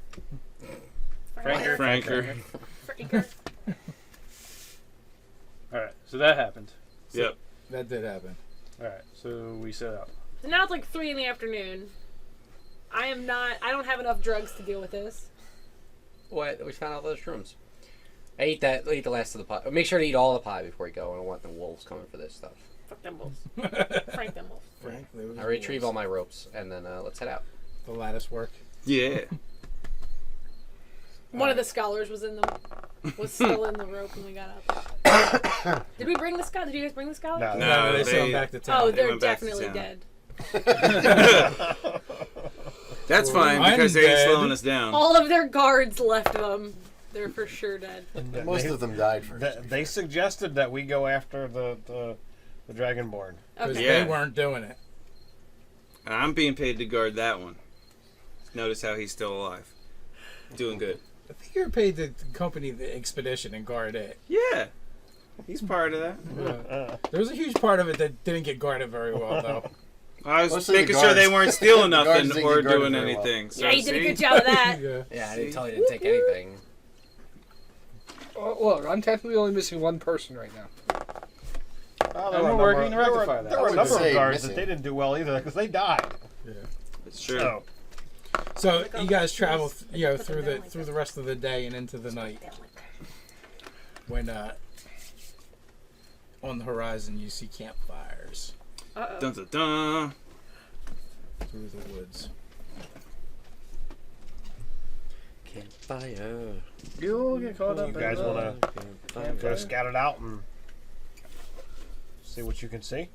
Franker. Franker. Franker. All right. So that happened. Yep. That did happen. All right. So we set out. So now it's like 3 in the afternoon. I don't have enough drugs to deal with this. What? We found out those shrooms. I ate the last of the pie. Make sure to eat all the pie before you go. I don't want the wolves coming for this stuff. Fuck them wolves. Frank them wolves. Frank, there was I retrieve all my ropes and then let's head out. the lattice work. Yeah. One of the scholars was in them. Was still in the rope when we got up. Did we bring the scholar? Did you guys bring the scholar? No. No, they sent they- him back to town. Oh, They they're went back to definitely town. dead. That's Well, fine I'm because they ain't dead. slowing us down. All of their guards left them. They're for sure dead. Most of them died first. They suggested that we go after the Dragonborn. Because Okay. Yeah. they weren't doing it. And I'm being paid to guard that one. Notice how he's still alive. Doing good. I think you're paid to accompany the expedition and guard it. Yeah. He's part of that. There was a huge part of it that didn't get guarded very well, though. I was Mostly the making sure they guards. weren't stealing The guards nothing didn't or get guarded doing very well. anything. So Yeah, you did a see? good job of that. Yeah. Yeah, I didn't tell you to take anything. Oh, look, I'm technically only missing one person right now. Oh, And we're working to rectify that. There I were a wouldn't number say of guards missing. that they didn't do well either because they died. It's true. So, So you guys travel, through the rest of the day and into the night. When on the horizon you see campfires Uh-oh. Dun dun dun. through the woods. Campfire. You'll get caught up. you guys in want to go scout it out and see what you can see?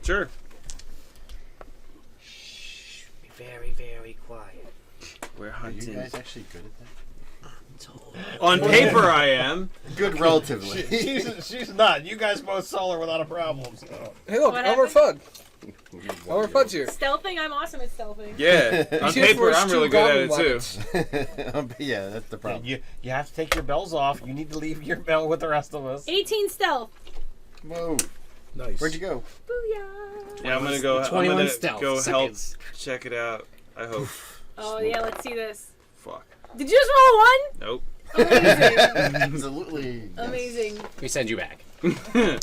Sure. Be very, very quiet. We're Are you hunting. guys actually good at that? On paper, I am. Good relatively. She's not. You guys both saw her without a problem. So. Hey, look, What Elmer happened? Fudd. Elmer Fudd's here. Stealthing? I'm awesome at stealthing. Yeah. On He's here for paper, his I'm really two good at it goblin too. Yeah, that's the problem. You have to take your bells off. You need to leave your bell with the rest of us. 18 stealth. Whoa. Nice. Where'd you go? Booyah. Yeah, I'm gonna go. 21 I'm gonna stealth go seconds. help check it out. I hope. Oh, yeah, let's see this. Fuck. Did you just roll a 1? Nope. Amazing. Absolutely. Yes. Amazing. We send you back. I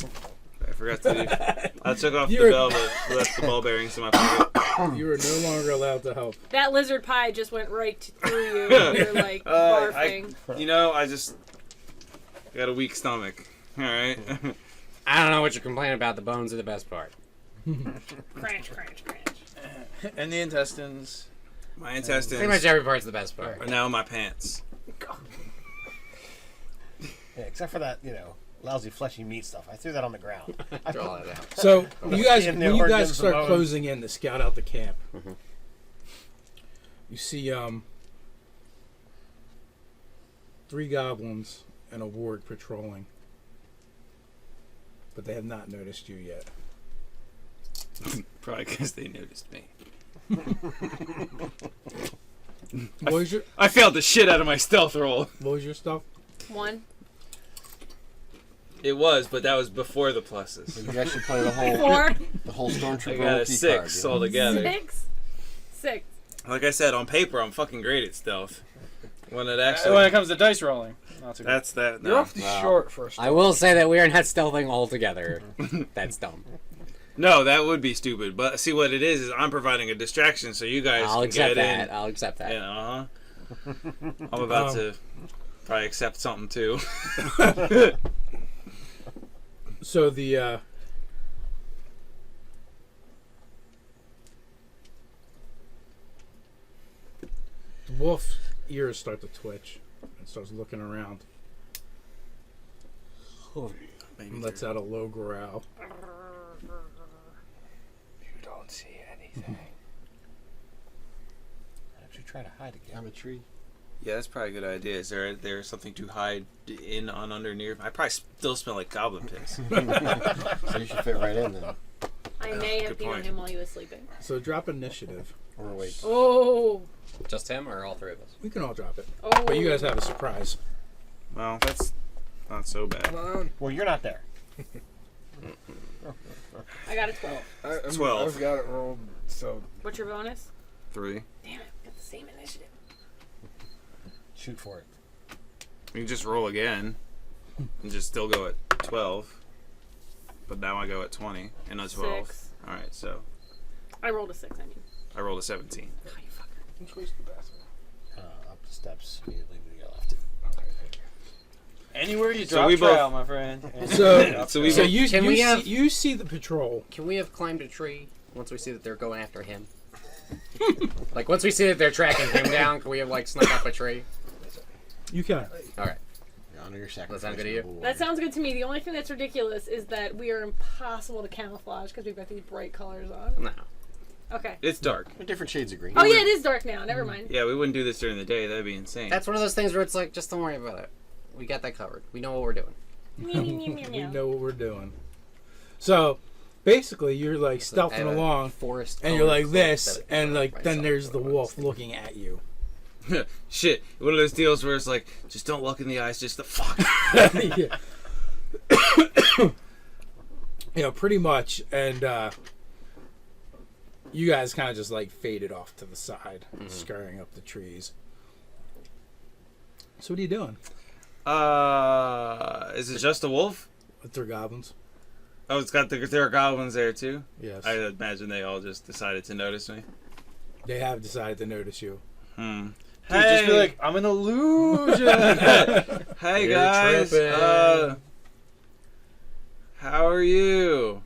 forgot to. I took off the bell, but left the ball bearings in my pocket. You are no longer allowed to help. That lizard pie just went right through you. And you're like barfing. I just got a weak stomach. All right. I don't know what you're complaining about. The bones are the best part. Crunch, crunch, crunch. And the intestines. My intestines Pretty much every part's the best part. are now in my pants. Yeah, except for that, lousy fleshy meat stuff. I threw that on the ground. Draw it out. So you guys, Seeing the when you guys organs, the start bones. closing in to scout out the camp, you see 3 goblins and a ward patrolling, but they have not noticed you yet. Probably because they noticed me. What was your I failed the shit out of my stealth roll. stuff? 1. It was, but that was before the pluses. You guys should play the 4. Stormtrooper I got a rookie 6 card. altogether. 6. Like I said, on paper, I'm fucking great at stealth. When it When actually, it comes to dice rolling, not so good. that's that. You're No. awfully short for a I will say that we are not stealthing altogether. That's dumb. No, that would be stupid. But see, what it is I'm providing a distraction so you guys I'll can accept get that. in. I'll accept that. Yeah, I'm about to probably accept something too. So the wolf's ears start to twitch and starts looking around and lets out a low growl. You don't see anything. Actually, try to hide again. I'm a tree. Yeah, that's probably a good idea. Is there something to hide in on under near? I probably still smell like goblin piss. So you should fit right in then. I may have good peed on point. him while he was sleeping. So drop initiative. Or wait. Oh. Just him or all 3 of us? We can all drop it, Oh. but you guys have a surprise. Well, that's not so bad. Come on. Well, you're not there. I got a 12. 12. I've got it rolled, so What's your bonus? 3. Damn it. Got the same initiative. Shoot for it. You can just roll again and just still go at 12. But now I go at 20 and a 12. 6. All right, so I rolled a 6, I mean. I rolled a 17. Oh, you fucker. which way's the bathroom? Up the steps immediately when you go left. Okay, thank you. Anywhere you So drop we both- trout, my friend. So we So both- you Can you we see, have- you see the patrol. Can we have climbed a tree once we see that they're going after him? Like, once we see that they're tracking him down, can we have, like, snuck up a tree? You can. Alright. Honor your sacrifice. sound good to you? noble That sounds good to me. The only thing that's ridiculous is that we are impossible to camouflage because we've got these bright colors on. No. Okay. it's dark. They're different shades of green. Oh, yeah, it is dark now. Never mind. Yeah, we wouldn't do this during the day. That'd be insane. That's one of those things where it's like, just don't worry about it. We got that covered. We know what we're doing. We know what we're doing. So basically, you're like I have stealthing a along, forest and you're like colored this, cloak that I and can like wear then myself there's for the when I'm wolf asleep. looking at you. Shit. One of those deals where it's like, just don't look in the eyes, just the fuck. Yeah. Pretty much, and you guys kind of just like faded off to the side, scurrying up the trees. So what are you doing? Is it just a wolf? With their goblins? Oh, there are goblins there too? Yes. I imagine they all just decided to notice me. They have decided to notice you. Hmm. Dude, just be like, I'm an illusion. Hey You're guys, tripping. how are you?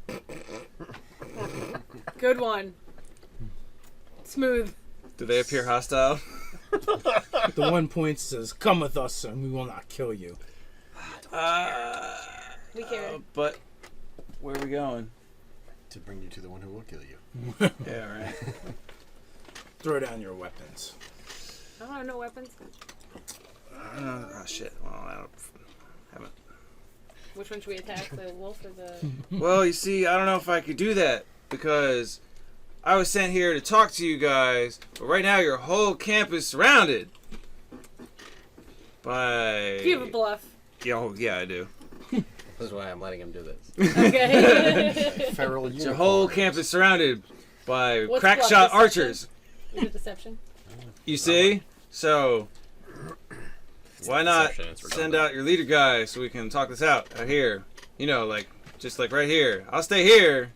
Good one. Smooth. Do they appear hostile? The one points says, "Come with us, and we will not kill you." We care. But where are we going? To bring you to the one who will kill you. Yeah, right. Throw down your weapons. I don't have no weapons. Oh shit. Well, I haven't. Which one should we attack? The wolf or the... Well, you see, I don't know if I could do that because I was sent here to talk to you guys, but right now your whole camp is surrounded by. You have a bluff. Yeah, I do. This is why I'm letting him do this. Okay. Feral Your whole camp is surrounded by What's crack bluff, shot deception? archers. Is it deception? You see? So why not Deception, it's send redundant. out your leader guy so we can talk this out here? You know, like, just like right here. I'll stay here.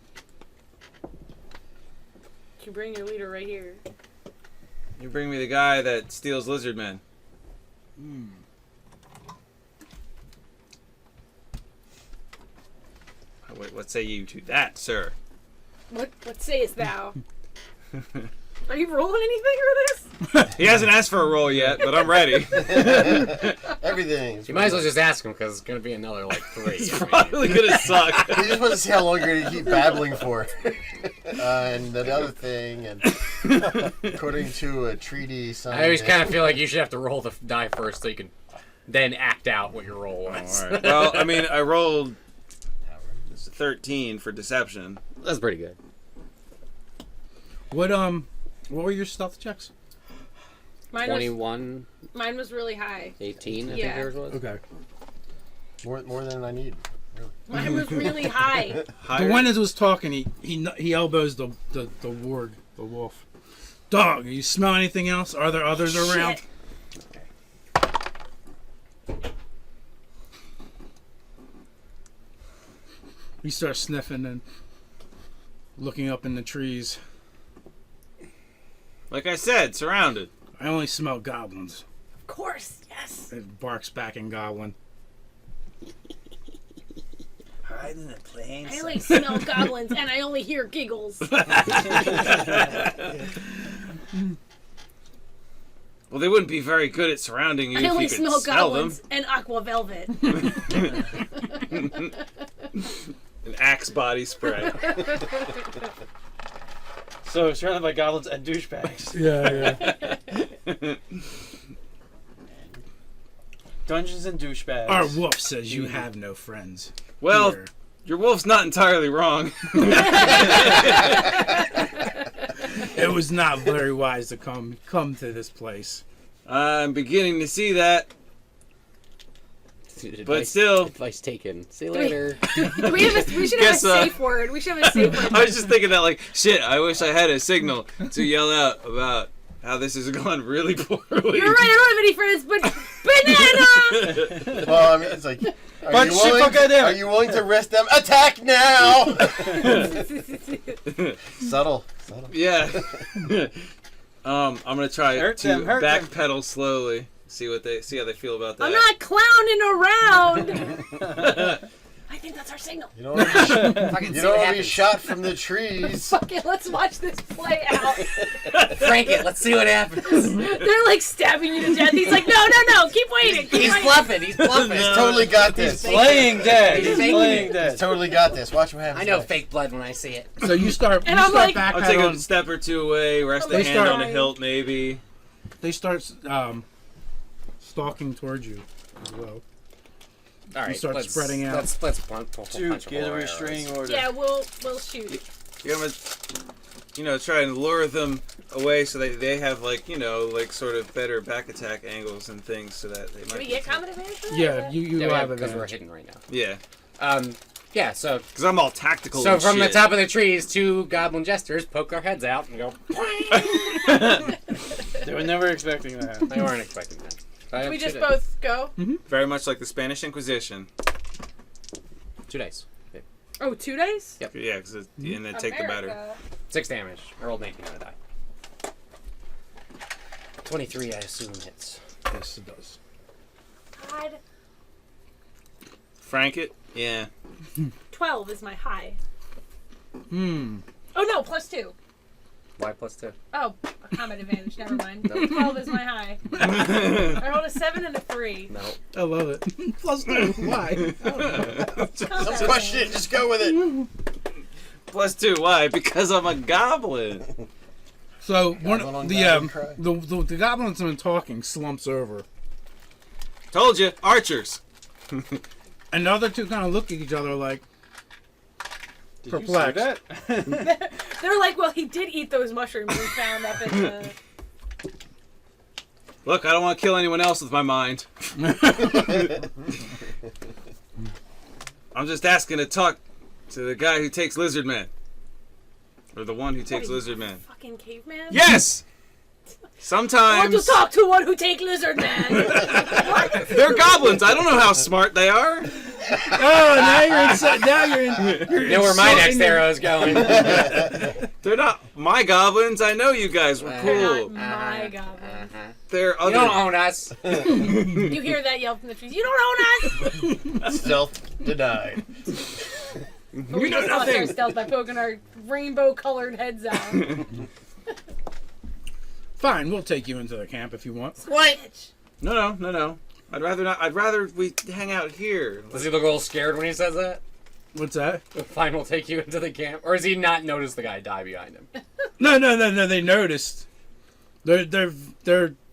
You bring your leader right here. You bring me the guy that steals lizard men. What say you to that, sir? What sayest thou? Are you rolling anything for this? He hasn't asked for a roll yet, but I'm ready. Everything. You might as well just ask him because it's gonna be another like 3. It's I mean, probably gonna suck. We just want to see how long you're going to keep babbling for. And another thing, and according to a treaty signed. I always kind of feel like you should have to roll the die first so you can then act out what your roll was. All right. Well, I mean, I rolled 13 for deception. That's pretty good. What were your stealth checks? Mine was 21, mine was really high. 18, I Yeah. think yours was. Okay. More than I need. Mine was really high. Higher? The one that was talking, he elbows the wolf. Dog, you smell anything else? Are there others around? Shit. We start sniffing and looking up in the trees. Like I said, surrounded. I only smell goblins. Of course, yes. It barks back in goblin. Hide in the plain I only smell goblins and I only hear giggles. Well, they wouldn't be very good at surrounding you I if only you could smell smell goblins and aqua velvet. them. An axe body spray. So surrounded by goblins and douchebags. Yeah. Dungeons and douchebags. Our wolf says you have no friends. Well, Here. your wolf's not entirely wrong. It was not very wise to come to this place. I'm beginning to see that. Dude, But still- Advice taken. See you later. We should have a Guess, safe word. We should have a safe word. I was just thinking that, like, shit, I wish I had a signal to yell out about how this has gone really poorly. You're right, I don't have any friends, but banana! Well, I mean, it's like, But shit, fuck goddamn it. are you willing to risk them? Attack now! Subtle. Yeah. I'm gonna try Hurt to them, hurt them. backpedal slowly. See how they feel about that. I'm not clowning around! I think that's our signal. You don't want to Fucking be, see what be happens. shot from the trees. Fuck it, let's watch this play out. Frank it. Let's see what happens. They're like stabbing you to death. He's like, no, keep waiting. Keep He's waiting. bluffing. He's bluffing. He's totally got this. Playing dead. He's He's faking playing it. dead. He's totally got this. Watch what happens. I know next. fake blood when I see it. So you start. And you I'm start like- I'll take a backpedaling. step or two away, rest They a hand start- on a hilt, maybe. They start stalking towards you as well. All right, start let's, spreading out. Let's punch Dude, a get a more restraining arrows. order. Yeah, we'll shoot. You're gonna, try and lure them away so that they have, like, sort of better back attack angles and things so that they might. Can we get combat advantage for that? Yeah, you Yeah, have because we're advantage. hidden right now. Yeah, Yeah. So because I'm all tactical. so and from the shit. top of the trees, 2 goblin jesters poke our heads out and go. They were never expecting that. They weren't expecting that. Can we just both go? Very much like the Spanish Inquisition. 2 dice. Oh, 2 days? Yep. Yeah, and then take the better. America. 6 damage. I rolled 19 on a die. 23, I assume hits. Yes, it does. God. Frank it. Yeah. 12 is my high. Hmm. Oh no, +2. Why +2? Oh, a combat advantage. Never mind. Nope. 12 is my high. I rolled a 7 and a 3. No. I love it. +2. Why? Combat Don't question it. Just go with it. +2. Why? Because I'm a goblin. So Goblin on the goblin cry. the goblin that's been talking slumps over, Told you, archers. and the other two kind of look at each other like Did perplexed. you see that? They're like, well, he did eat those mushrooms we found up in the... Look, I don't want to kill anyone else with my mind. I'm just asking to talk to the guy who takes lizard men. Or the one who takes What are you, lizard men. Fucking caveman? Yes! I want to Sometimes talk to one who take lizard man. they're goblins. I don't know how smart they are. Oh, now you're in. You know where my next arrow is going. They're not my goblins. I know you guys were cool. Not my goblin. They're You other. don't own us. You hear that yell from the trees? You don't own us. Stealth denied. We know just lost our nothing. stealth by poking our rainbow-colored heads out. Fine, we'll take you into the camp if you want. What? No. I'd rather not. I'd rather we hang out here. Does he look a little scared when he says that? What's that? Fine, we'll take you into the camp. Or does he not notice the guy die behind him? No. They noticed. They're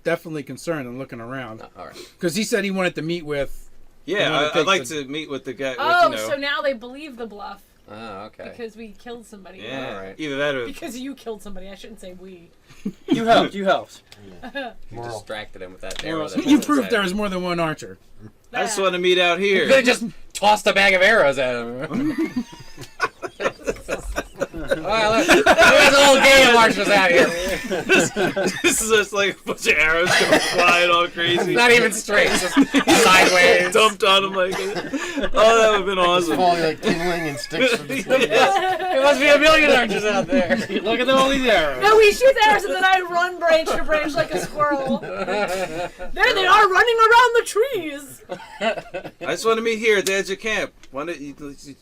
definitely concerned and looking around All right. because he said he wanted to meet with. Yeah, take I'd like the- to meet with the guy. Oh, with, so now they believe the bluff Oh, okay. because we killed somebody. yeah, Alright. either that or Because you killed somebody. I shouldn't say we. You helped. You helped. You distracted him with that Moral. arrow. that You wasn't proved set. there was more than one archer. I just want to meet out You could here. have just tossed a bag of arrows at him. Well, look, there's a whole game of archers out here. This is just like a bunch of arrows going flying all crazy. Not even straight, just sideways. Dumped on him like. Oh, that would have been awesome. Falling like kindling and sticks from the sky. There must be a million archers out there. Look at all these arrows. No, we shoot arrows and then I run branch to branch like a squirrel. There they are running around the trees. I just want to meet here at the edge of camp. Why don't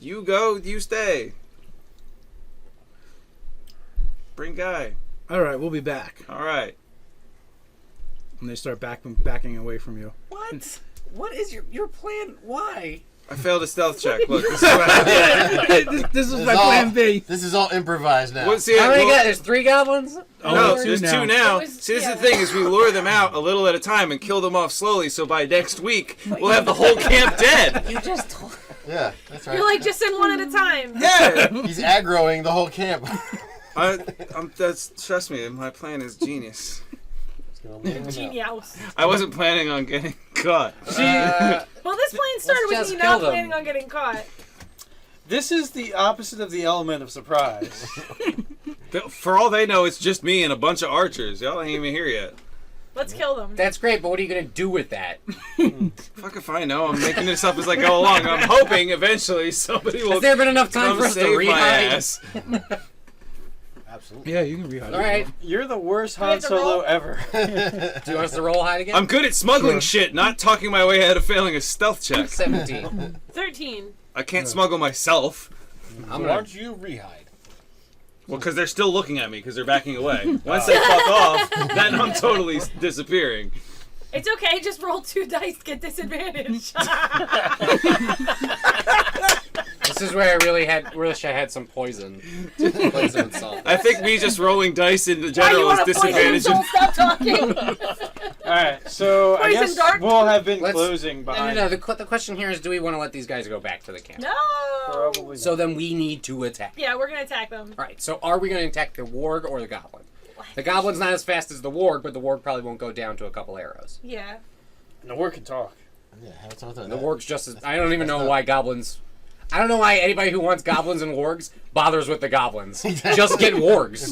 you go, you stay. Bring Guy. All right, we'll be back. All right. And they start backing away from you. What? What is your plan? Why? I failed a stealth check. Look, this is what I This is my plan B. This is all improvised now. Well, see, How many well, guys? There's 3 goblins? No, two there's now. 2 now. It was- See, this is yeah. the thing is we lure them out a little at a time and kill them off slowly. So by next week we'll have the whole camp dead. You just told. Yeah, that's right. You're like, just send one at a time. Yeah. He's aggroing the whole camp. Trust me, my plan is genius. Genius. I wasn't planning on getting caught. Well, this plan started with just me kill not them. planning on getting caught. This is the opposite of the element of surprise. For all they know, it's just me and a bunch of archers. Y'all ain't even here yet. Let's kill them. That's great, but what are you gonna do with that? Fuck if I know. I'm making this up as I go along. I'm hoping eventually somebody will Has there been enough time come for us to save my rehide? ass. Absolutely. Yeah, you can rehide. All right. You're the worst we Han have to roll? Solo ever. Do you want us to roll hide again? I'm good at smuggling shit, not talking my way out of failing a stealth check. 17. 13. I can't smuggle myself. I'm Why gonna. don't you rehide? Well, because they're still looking at me because they're backing away. Once they fuck off, then I'm totally disappearing. It's okay, just roll 2 dice, get disadvantage. This is where I wish I had some poison. Poison and salt. I think me just rolling dice in Why you general is want to poison disadvantage. soul? Stop talking. Alright, so I Poison guess dark? we'll have been Let's- closing No, behind. no. The question here is, do we want to let these guys go back to the camp? No. Probably So then we need to attack. Yeah, we're gonna attack them. All right. So are we going to attack the warg or the goblin? The goblin's not as fast as the warg, but the warg probably won't go down to a couple arrows. Yeah. No, we can talk. Yeah, what's wrong with And the that? warg's just as. I don't even know why goblins. I don't know why anybody who wants goblins and wargs bothers with the goblins. Just get wargs.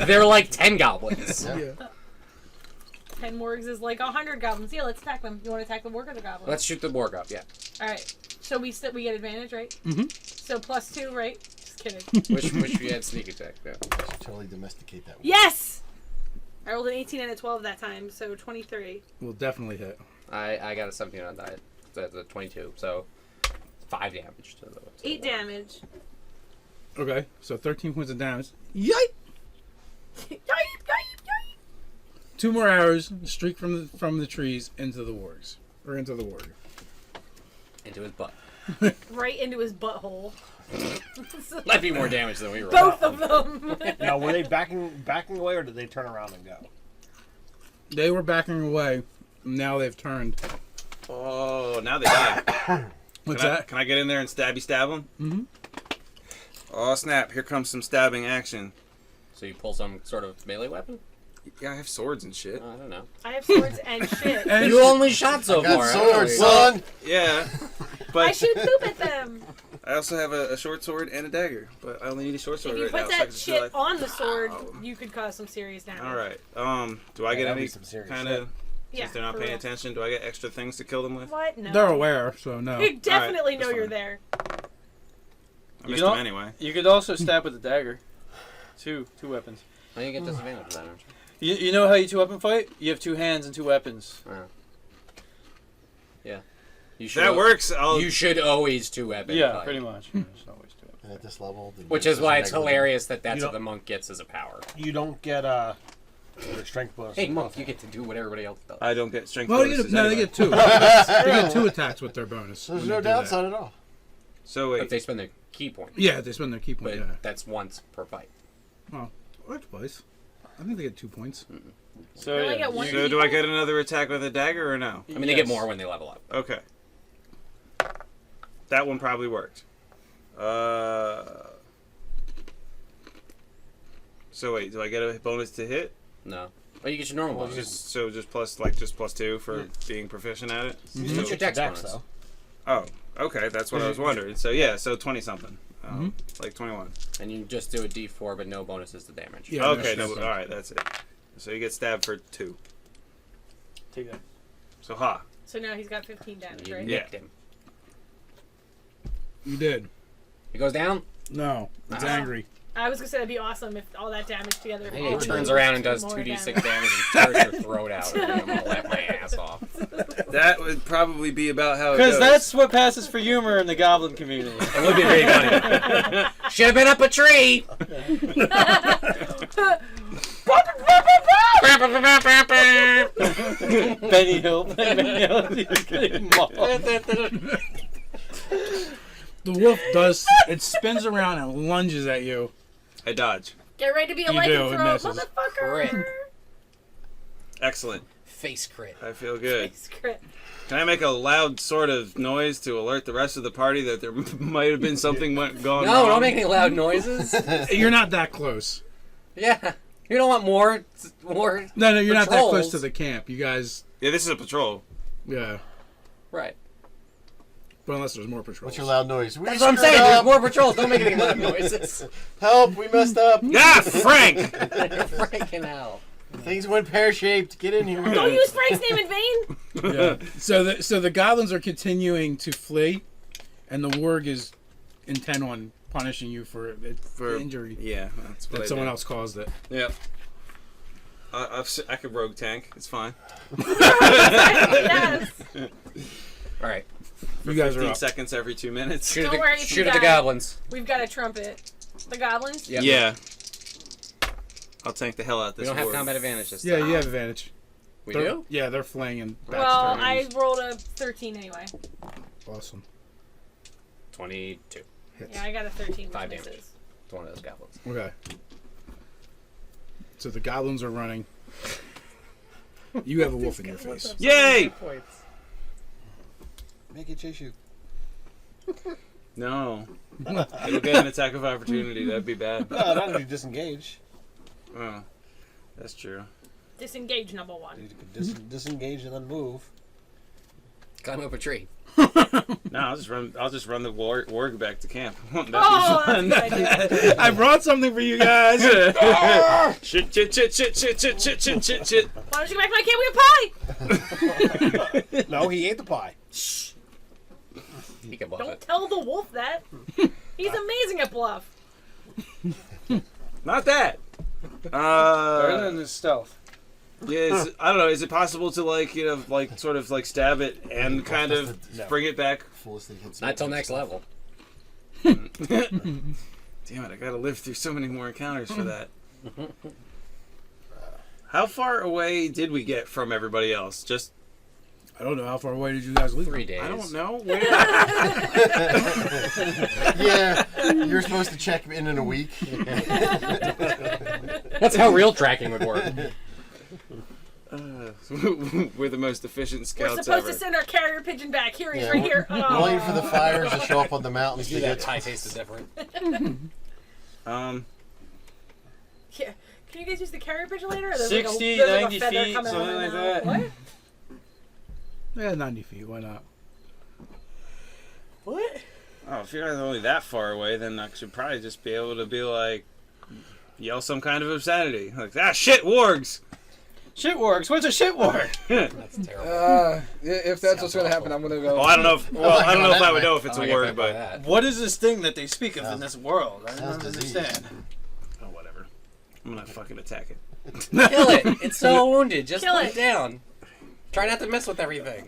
They're like 10 goblins. Yeah. 10 wargs is like 100 goblins. Yeah, let's attack them. You want to attack the warg or the goblin? Let's shoot the warg up. Yeah. All right. So we get advantage, right? Mhm. So +2, right? Just kidding. Wish we had sneak attack. Yeah. Totally domesticate that one. Yes. I rolled an 18 and a 12 that time, so 23. We'll definitely hit. I got a 17 on diet. That's a 22. So 5 damage to the. 8 damage. Okay, so 13 points of damage. Yipe! Yipe, yipe, yipe. 2 more arrows streak from the trees into the wargs. Or into the warg. Into his butt. Right into his butthole. Might be more damage than we rolled. Both of them. Now, were they backing away, or did they turn around and go? They were backing away. Now they've turned. Oh, now they die. What's Can I- that? Can I get in there and stabby stab them? Mm-hmm. Oh snap! Here comes some stabbing action. So you pull some sort of melee weapon? Yeah, I have swords and shit. I don't know. I have swords and shit. And You only shot so Got far. swords, haven't son. Yeah. I shoot poop at them. I also have a short sword and a dagger, but I only need a short sword If you right put now. So I that can just shit be like, on the sword, you could cause some serious damage. all right. Do I get that'd any be some serious kind shit. of? Yeah, Since they're not for paying real. attention, do I get extra things to kill them with? What? No. They're aware, so no. You definitely Alright, know that's you're fine. there. I You missed know- them anyway. You could also stab with a dagger. Two weapons. Now you get disadvantage of that, don't You know how you 2-weapon fight? You have 2 hands and 2 weapons. you? Yeah. You should. That works. I'll. You should always 2-weapon. Yeah, fight. pretty much. There's always 2 weapons. And at this level, the Which use is why it's negligible. hilarious that that's You what the monk gets as a power. You don't get your strength bonus. Hey, monk, you get to do what everybody else does. I don't get strength Well, bonuses no, they anyway. get 2. They get 2 attacks with their bonus. There's when no they do that. downside at all. So But wait. they spend their key point. Yeah, they spend their key But point. Yeah. that's once per fight. Oh, or twice. I think they get 2 points. So They only yeah, get one. So do I get another attack with a dagger or no? I mean, they get more when they level up. Okay. That one probably worked. So wait, do I get a bonus to hit? No. Oh, you get your normal bonus. Just plus 2 for being proficient at it. You Get get your dex dex bonus. though. Oh, okay, that's what I was wondering. So yeah, so 20 something, like 21. And you just do a d4, but no bonuses to damage. Yeah. Okay, no no, stress. all right, that's it. So you get stabbed for 2. take that. So ha. So now he's got 15 damage, You right? Yeah. nicked him. You did. He goes down. No, it's Ah. angry. I was gonna say that'd be awesome if all that damage together. if Hey, all he we turns did around was and does more 2d6 damage and tears your throat out. And I'm gonna laugh my ass off. That would probably be about how it Because goes. that's what passes for humor in the goblin community. It would be very funny. Should have been up a tree. Benny Hill. Benny Hill. He's getting mauled. The wolf does. It spins around and lunges at you. I dodge. Get ready to be a You do, it lycanthrope, misses. motherfucker! Crit. Excellent. Face crit. I feel good. Face crit. Can I make a loud sort of noise to alert the rest of the party that there might have been something going No, wrong? don't make any loud noises. You're not that close. Yeah. You don't want more. No, you're not that close Patrols. to the camp. You guys, Yeah, this is a patrol. yeah. Right. But unless there's more patrols. What's your loud noise? We That's what I'm screwed saying. There's up. more patrols. Don't make any loud noises. Help! We messed up. Ah, Frank! You're freaking out. Things went pear-shaped. Get in here. Don't use Frank's name in vain! Yeah. So the goblins are continuing to flee, and the warg is intent on punishing you for injury Yeah, that's what that I someone did. else caused it. Yeah. I could rogue tank. It's fine. Yes! All right. You guys are 15 up. seconds every 2 minutes. Shoot Don't at worry, the, if shoot you at the die. goblins. We've got a trumpet. The goblins? Yep. Yeah. I'll tank the hell out We this don't have war. combat advantage this Yeah, time. you have advantage. We They're- do? Yeah, they're fleeing and Well, I backstabbing. rolled a 13 anyway. Awesome. 22. Hits. Yeah, I got a 13 with 5 damage. misses. It's one of those goblins. Okay. So the goblins are running. You have a wolf in your face. Yay! Make it chase you. No. It'll get an attack of opportunity. That'd be bad. No, not if you disengage. Oh, that's true. Disengage number 1. You could disengage and then move. Climb up a tree. No, I'll just run the warg back to camp. That'd be Oh, fun. that's a good idea. I brought something for you guys. Shit, shit, shit, shit, shit, shit, shit, shit, shit, shit. Why don't you go back to my camp? We have pie! No, he ate the pie. He can bluff Don't it. tell the wolf that. He's amazing at bluff. Not that. Better than his stealth. Yeah, I don't know. Is it possible to sort of stab it and kind of No. bring it back? Fullest thing hits Not till next level. Damn it! I gotta live through so many more encounters for that. How far away did we get from everybody else? Just I don't know how far away did you guys leave. 3 days. I don't know. Where? Yeah, you're supposed to check in a week. That's how real tracking would work. We're the most efficient We're scouts supposed ever. to send our carrier pigeon back. Here, he's Yeah, right here. We're waiting for the fires to show up on the mountains to Do that. get. High taste is different. Um, Yeah. Can you guys use the carrier pigeon later? Or there's 60, there's 90 a feather feet, coming something out like of my that. mouth. What? Yeah, 90 feet. Why not? What? Oh, if you're only that far away, then I should probably just be able to be like, yell some kind of obscenity. Like, shit, wargs! Shit wargs. What's a shit warg? That's terrible. If that's what's Sounds gonna happen, awful. I'm gonna go. Well, I don't know if, I don't know if I would know if it's a I'll get word, back by but that. What is this thing that they speak of in this world? I sounds don't disease. understand. oh, whatever. I'm gonna fucking attack it. Kill it. It's so wounded. Just Kill put it. it down. Try not to mess with everything.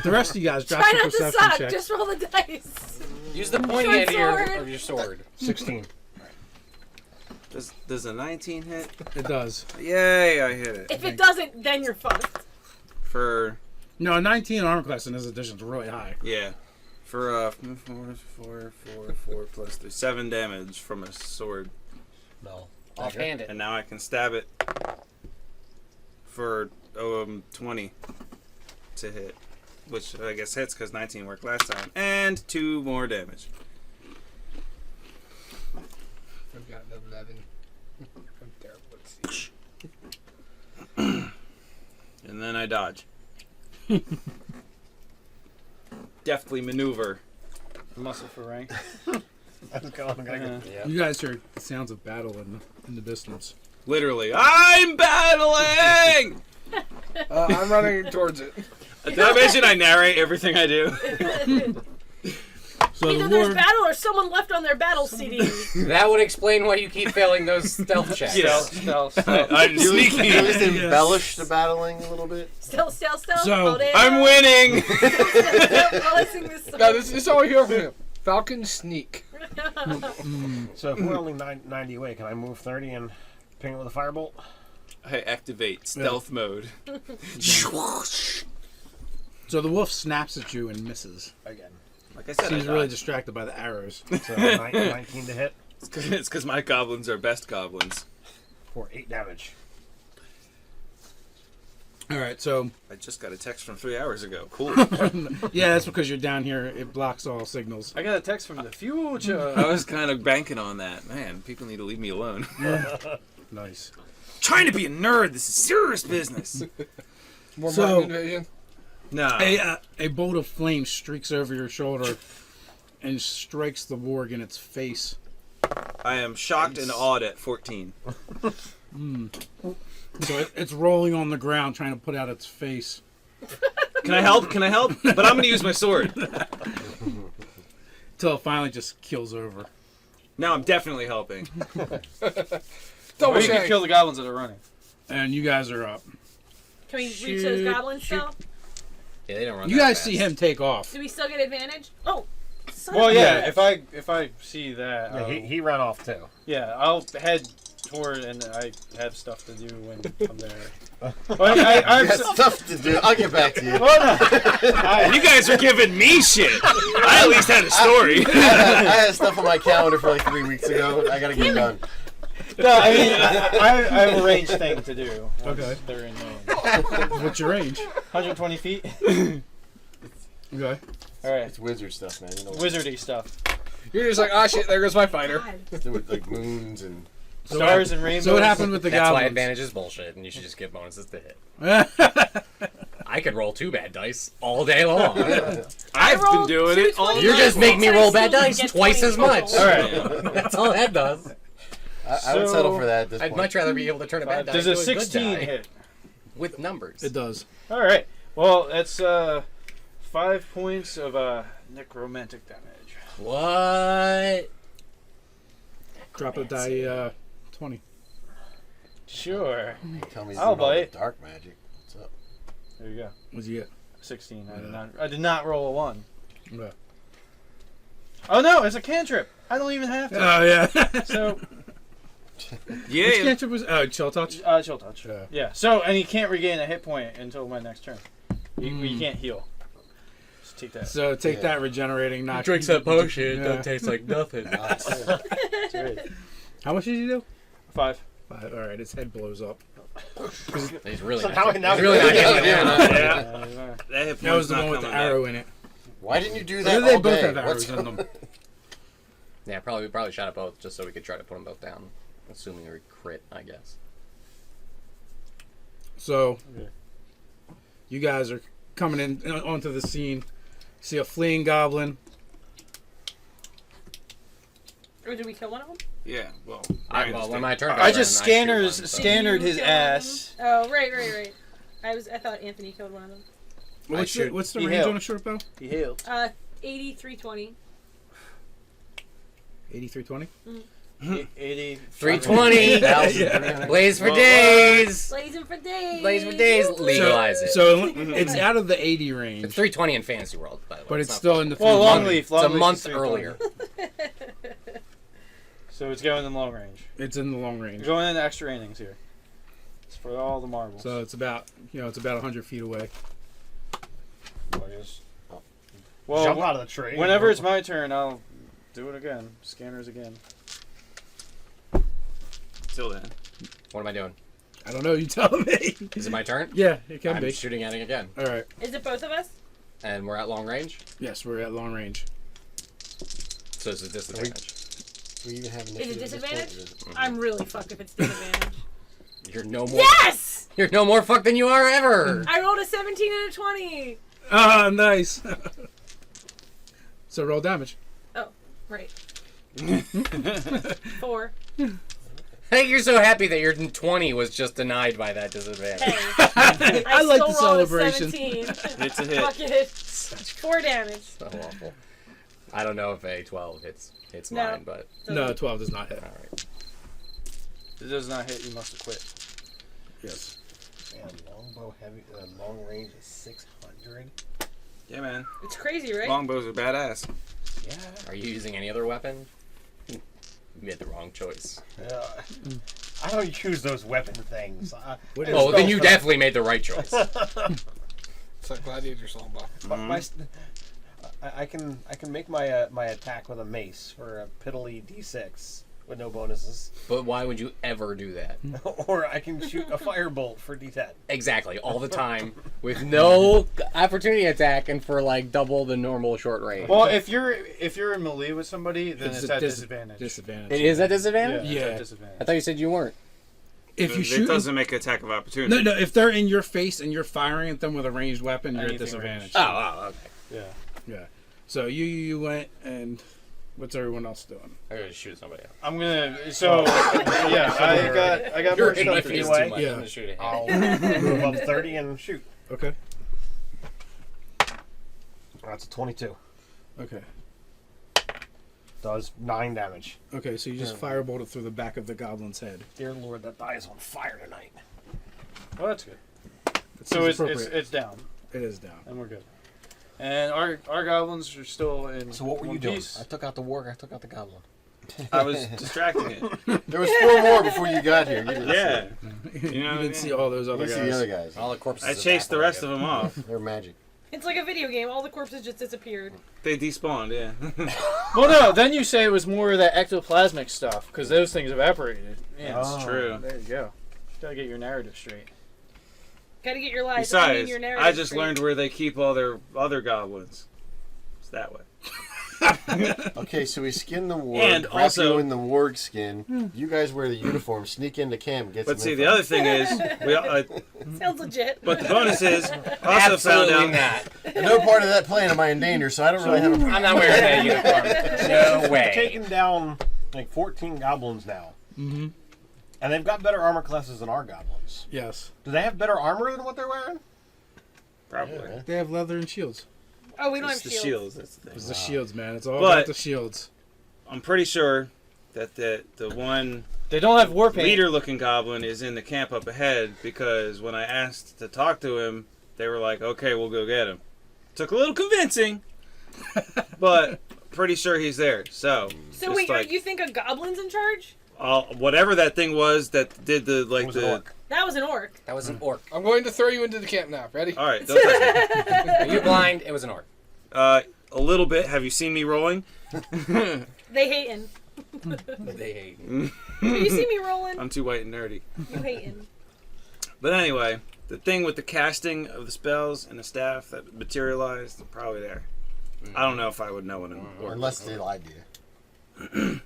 The rest of you guys drop Try some not to perception suck. checks. Just roll the dice. Use the pointy Short end sword. of your sword. 16. Does a 19 hit? It does. Yay, I hit it. If it doesn't, then you're fucked. For, No, a 19 armor class in this edition is really high. yeah. For, 4 plus 3. 7 damage from a sword. No. Offhanded. And now I can stab it for 20 to hit. Which I guess hits because 19 worked last time. And 2 more damage. I've got an 11. I'm terrible at siege. And then I dodge. Deftly maneuver. Muscle for rank. I'm going. Yeah. You guys hear the sounds of battle in the distance. Literally, I'm battling! I'm running towards it. Did I mention I narrate everything I do? So Either the there's war, battle or someone left on their battle CD. That would explain why you keep failing those stealth checks. Stealth. I'm You sneaky. at least embellish the battling a little bit. Still. So, Hold it. I'm winning! While I sing this song. No, this is all we hear from him. Falcon sneak. So if we're only 90 away, can I move 30 and ping it with a firebolt? I activate stealth mode. so the wolf snaps at you and misses. Again. Like I said, Seems I really dodge. distracted by the arrows. So 19 to hit It's because my goblins are best goblins. for 8 damage. All right, so I just got a text from 3 hours ago. Cool. yeah, that's because you're down here. It blocks all signals. I got a text from the future. I was kind of banking on that. Man, people need to leave me alone. Nice. Trying to be a nerd. This is serious business. More So- Martin invasion. No. A bolt of flame streaks over your shoulder and strikes the warg in its face. I am shocked and awed at 14. So it's rolling on the ground trying to put out its face. Can I help? Can I help? But I'm going to use my sword. Till it finally just kills over. Now I'm definitely helping. Double Or you can shank. kill the goblins that are running. And you guys are up. Can we reach those goblins still? Yeah, they don't run You that guys fast. see him take off. Do we still get advantage? Oh, son Well, of a yeah. bitch. If I see that, Yeah, he ran off too. I'll head toward, and I have stuff to do when I'm there. Well, I'm Got stuff to do. I'll get back to you. You guys are giving me shit. I at least had a story. I had stuff on my calendar for like 3 weeks ago. I gotta get it done. No, I mean, I have a range thing to do. Once Okay. they're in range. What's your range? 120 feet. Okay. All right. It's wizard stuff, man. You know, Wizardy stuff. You're just like, ah, shit, there goes my fighter. God. do with like moons and. Stars and rainbows. So what happened with the That's why goblins? advantage is bullshit, and you should just get bonuses to hit. That's I could roll 2 bad dice all day long. I've been rolled doing it all 220. You just make me roll bad I still dice get twice 20 as much. total. All right. That's all that does. I would So, settle for that at this I'd point. much rather be able to turn a bad die Does to a a good 16 die hit? with numbers. It does. All right. Well, that's 5 points of necromantic damage. What? Drop a die 20. Sure. Tell me I'll about all the bite. dark magic. What's up? There you go. What'd you get? 16. I did not roll a 1. Yeah. Oh no, it's a cantrip. I don't even have to. Oh, yeah. So, Which Yeah. cantrip was... chill touch? chill touch. Yeah. Yeah. So, and you can't regain a hit point until my next turn. You can't heal. Just take that. So take Yeah. that regenerating knock. Don't taste like nothing. That's right. How much did you do? 5. 5. All right, his head blows up. He's really So not. now He's really not getting Yeah. it. Yeah. That hit That was point's the not one with the coming arrow back. in it. Why didn't you do Or that they all both day? have What's arrows in them. Yeah, we probably shot at both just so we could try to put them both down, assuming we crit, I guess. So, Okay. you guys are coming in onto the scene. See a fleeing goblin, Or did we kill one of them? Yeah, well. When my turn. I just shoot one, scannered his Kill one of them? ass. Oh, right. I thought Anthony killed one of them. What's the He range hailed. on a short bow? He healed. 8320. 8320. 80. 320. Blaze for days. Blazing for days. Blaze for days. Legalize it. So it's out of the 80 range, It's 320 in Fantasy World, by the way. but it's not still fun. in the. Well, 320. Longleaf. It's a Longleaf month is 320. earlier. So it's going in long range. It's in the long We're range. going into extra innings here. It's for all the marbles. So it's about 100 feet away. well, Jump out of the tree. whenever it's my turn, I'll do it again. Scanners again. Till then. What am I doing? I don't know. You tell me. Is it my turn? Yeah, it can I'm be. shooting at it again. All right. Is it both of us? And we're at long range, Yes, we're at long range. so it's a disadvantage. We even have Is it disadvantage? Mm-hmm. I'm really fucked if it's disadvantage. You're no more. Yes! You're no more fucked than you are ever. I rolled a 17 and a 20. Ah, nice. So roll damage. Right. 4. I think you're so happy that your 20 was just denied by that disadvantage. Hey. I like still the rolled a celebration. 17. It's a hit. Fuck it. 4 damage. So awful. I don't know if a 12 hits No. mine, but No, 12 does not hit. all right. If it does not hit, you must have quit. Yes. Man, longbow heavy, long range is 600. Yeah, man. It's crazy, right? Longbows are badass. Yeah. Are you using any other weapon? You made the wrong choice. I don't use those weapon things. Oh, then you definitely made the right choice. It's like Gladiator's longbow. I can make my my attack with a mace for a piddly D6 with no bonuses, But why would you ever do that? or I can shoot a firebolt for D10. Exactly, all the time, with no opportunity attack and for like double the normal short range. Well, if you're in melee with somebody, then it's a at disadvantage. Disadvantage. It is at disadvantage? It's Yeah. at disadvantage. I thought you said you weren't. If you It shoot, doesn't make attack of opportunity. no. If they're in your face and you're firing at them with a ranged weapon, you're at Anything disadvantage. Oh, okay. Yeah. Yeah. So you went, and what's everyone else doing? I gotta shoot somebody else. I'm gonna. So yeah, I got more You're in my stuff to face do. too much. Yeah. I'm gonna shoot a hit. I'll move up 30 and shoot. Okay. That's a 22. Okay. Does 9 damage. Okay. So you just firebolted through the back of the goblin's head. Dear Lord, that die is on fire tonight. Well, that's good. That So seems it's appropriate. down, It is down. and we're good. And our goblins are still in. So what were you one doing? piece. I took out the warg. I took out the goblin. I was distracting it. There was 4 more before you got here. You didn't Yeah. see You know, didn't see all those it. other You guys. see the other guys. All the corpses. I chased the rest of them off. They're magic. It's like a video game. All the corpses just disappeared. They despawned, yeah. Well, no. Then you say it was more of that ectoplasmic stuff because those things evaporated. Yeah, It's true. there you go. Gotta get your narrative straight. Gotta get your lives. I mean, Besides, your narrative I just straight. learned where they keep all their other goblins. It's that way. Okay, so we skin the warg. And wrap also- you in the warg skin. You guys wear the uniform. Sneak into camp. Get But some see, info. the other thing is, Sounds legit. but the bonus is, also found Absolutely out not. And no part of that plan am I in danger, so I don't really have a. I'm not wearing that uniform. No We've way. taken down like 14 goblins now. Mm-hmm. And they've got better armor classes than our goblins. Yes. Do they have better armor than what they're wearing? probably. Yeah. They have leather and shields. Oh, we don't It's have the shields. shields. That's the thing. It's the shields, man. It's all But- about the shields. I'm pretty sure that the one They don't have war paint. leader-looking goblin is in the camp up ahead because when I asked to talk to him, they were like, "Okay, we'll go get him." Took a little convincing, but pretty sure he's there. So, So just wait, like, you think a goblin's in charge? whatever that thing was that did the It was an orc. That was an orc. That was an orc. I'm going to throw you into the camp now. Ready? All right, don't touch me. Are you blind? It was an orc. A little bit. Have you seen me rolling? They hating. They hate. You see me rolling? I'm too white and nerdy. You hating. But anyway, the thing with the casting of the spells and the staff that materialized, probably there. I don't know if I would know an orc. Unless they lied to you.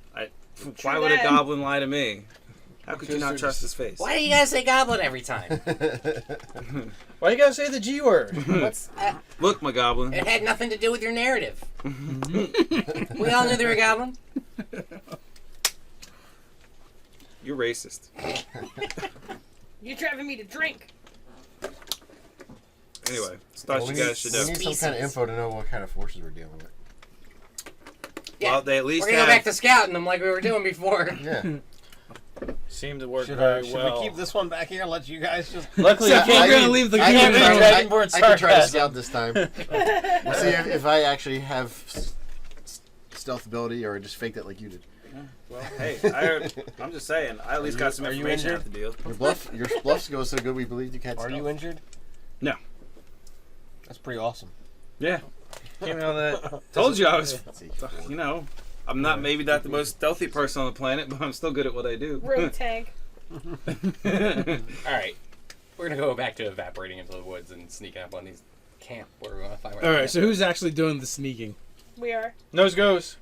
Why would a that. goblin lie to me? How could you Because not they're trust just- his face? Why do you guys say goblin every time? Why you gotta say the G word? What's Look, my goblin. It had nothing to do with your narrative. We all knew they were a goblin. You're racist. You're driving me to drink. Anyway, thought Well, you guys should we know. need some kind of info to know what kind of forces we're dealing with. Well, they at least We're gonna have. go back to scouting them like we were doing before. Yeah. Seemed to work Should very we well. keep this one back here and let you guys just... Luckily, So I I can't can- really leave the I game. can try- Dragonborn I can try to sarcasm. scout this time. We'll see if I actually have stealth ability or just fake it like you did. Well, hey, I'm just saying. I at least got some are you information out injured? the deal. Your bluffs go so good we believed you had Are stealth. you injured? No. That's pretty awesome. Yeah. Came out of that. Told you I was. Let's see. You know, I'm maybe not the most stealthy person on the planet, but I'm still good at what I do. Road tank. All right, we're gonna go back to evaporating into the woods and sneaking up on these camp where we want to find. All right, so who's actually doing the sneaking? We are. Nose goes.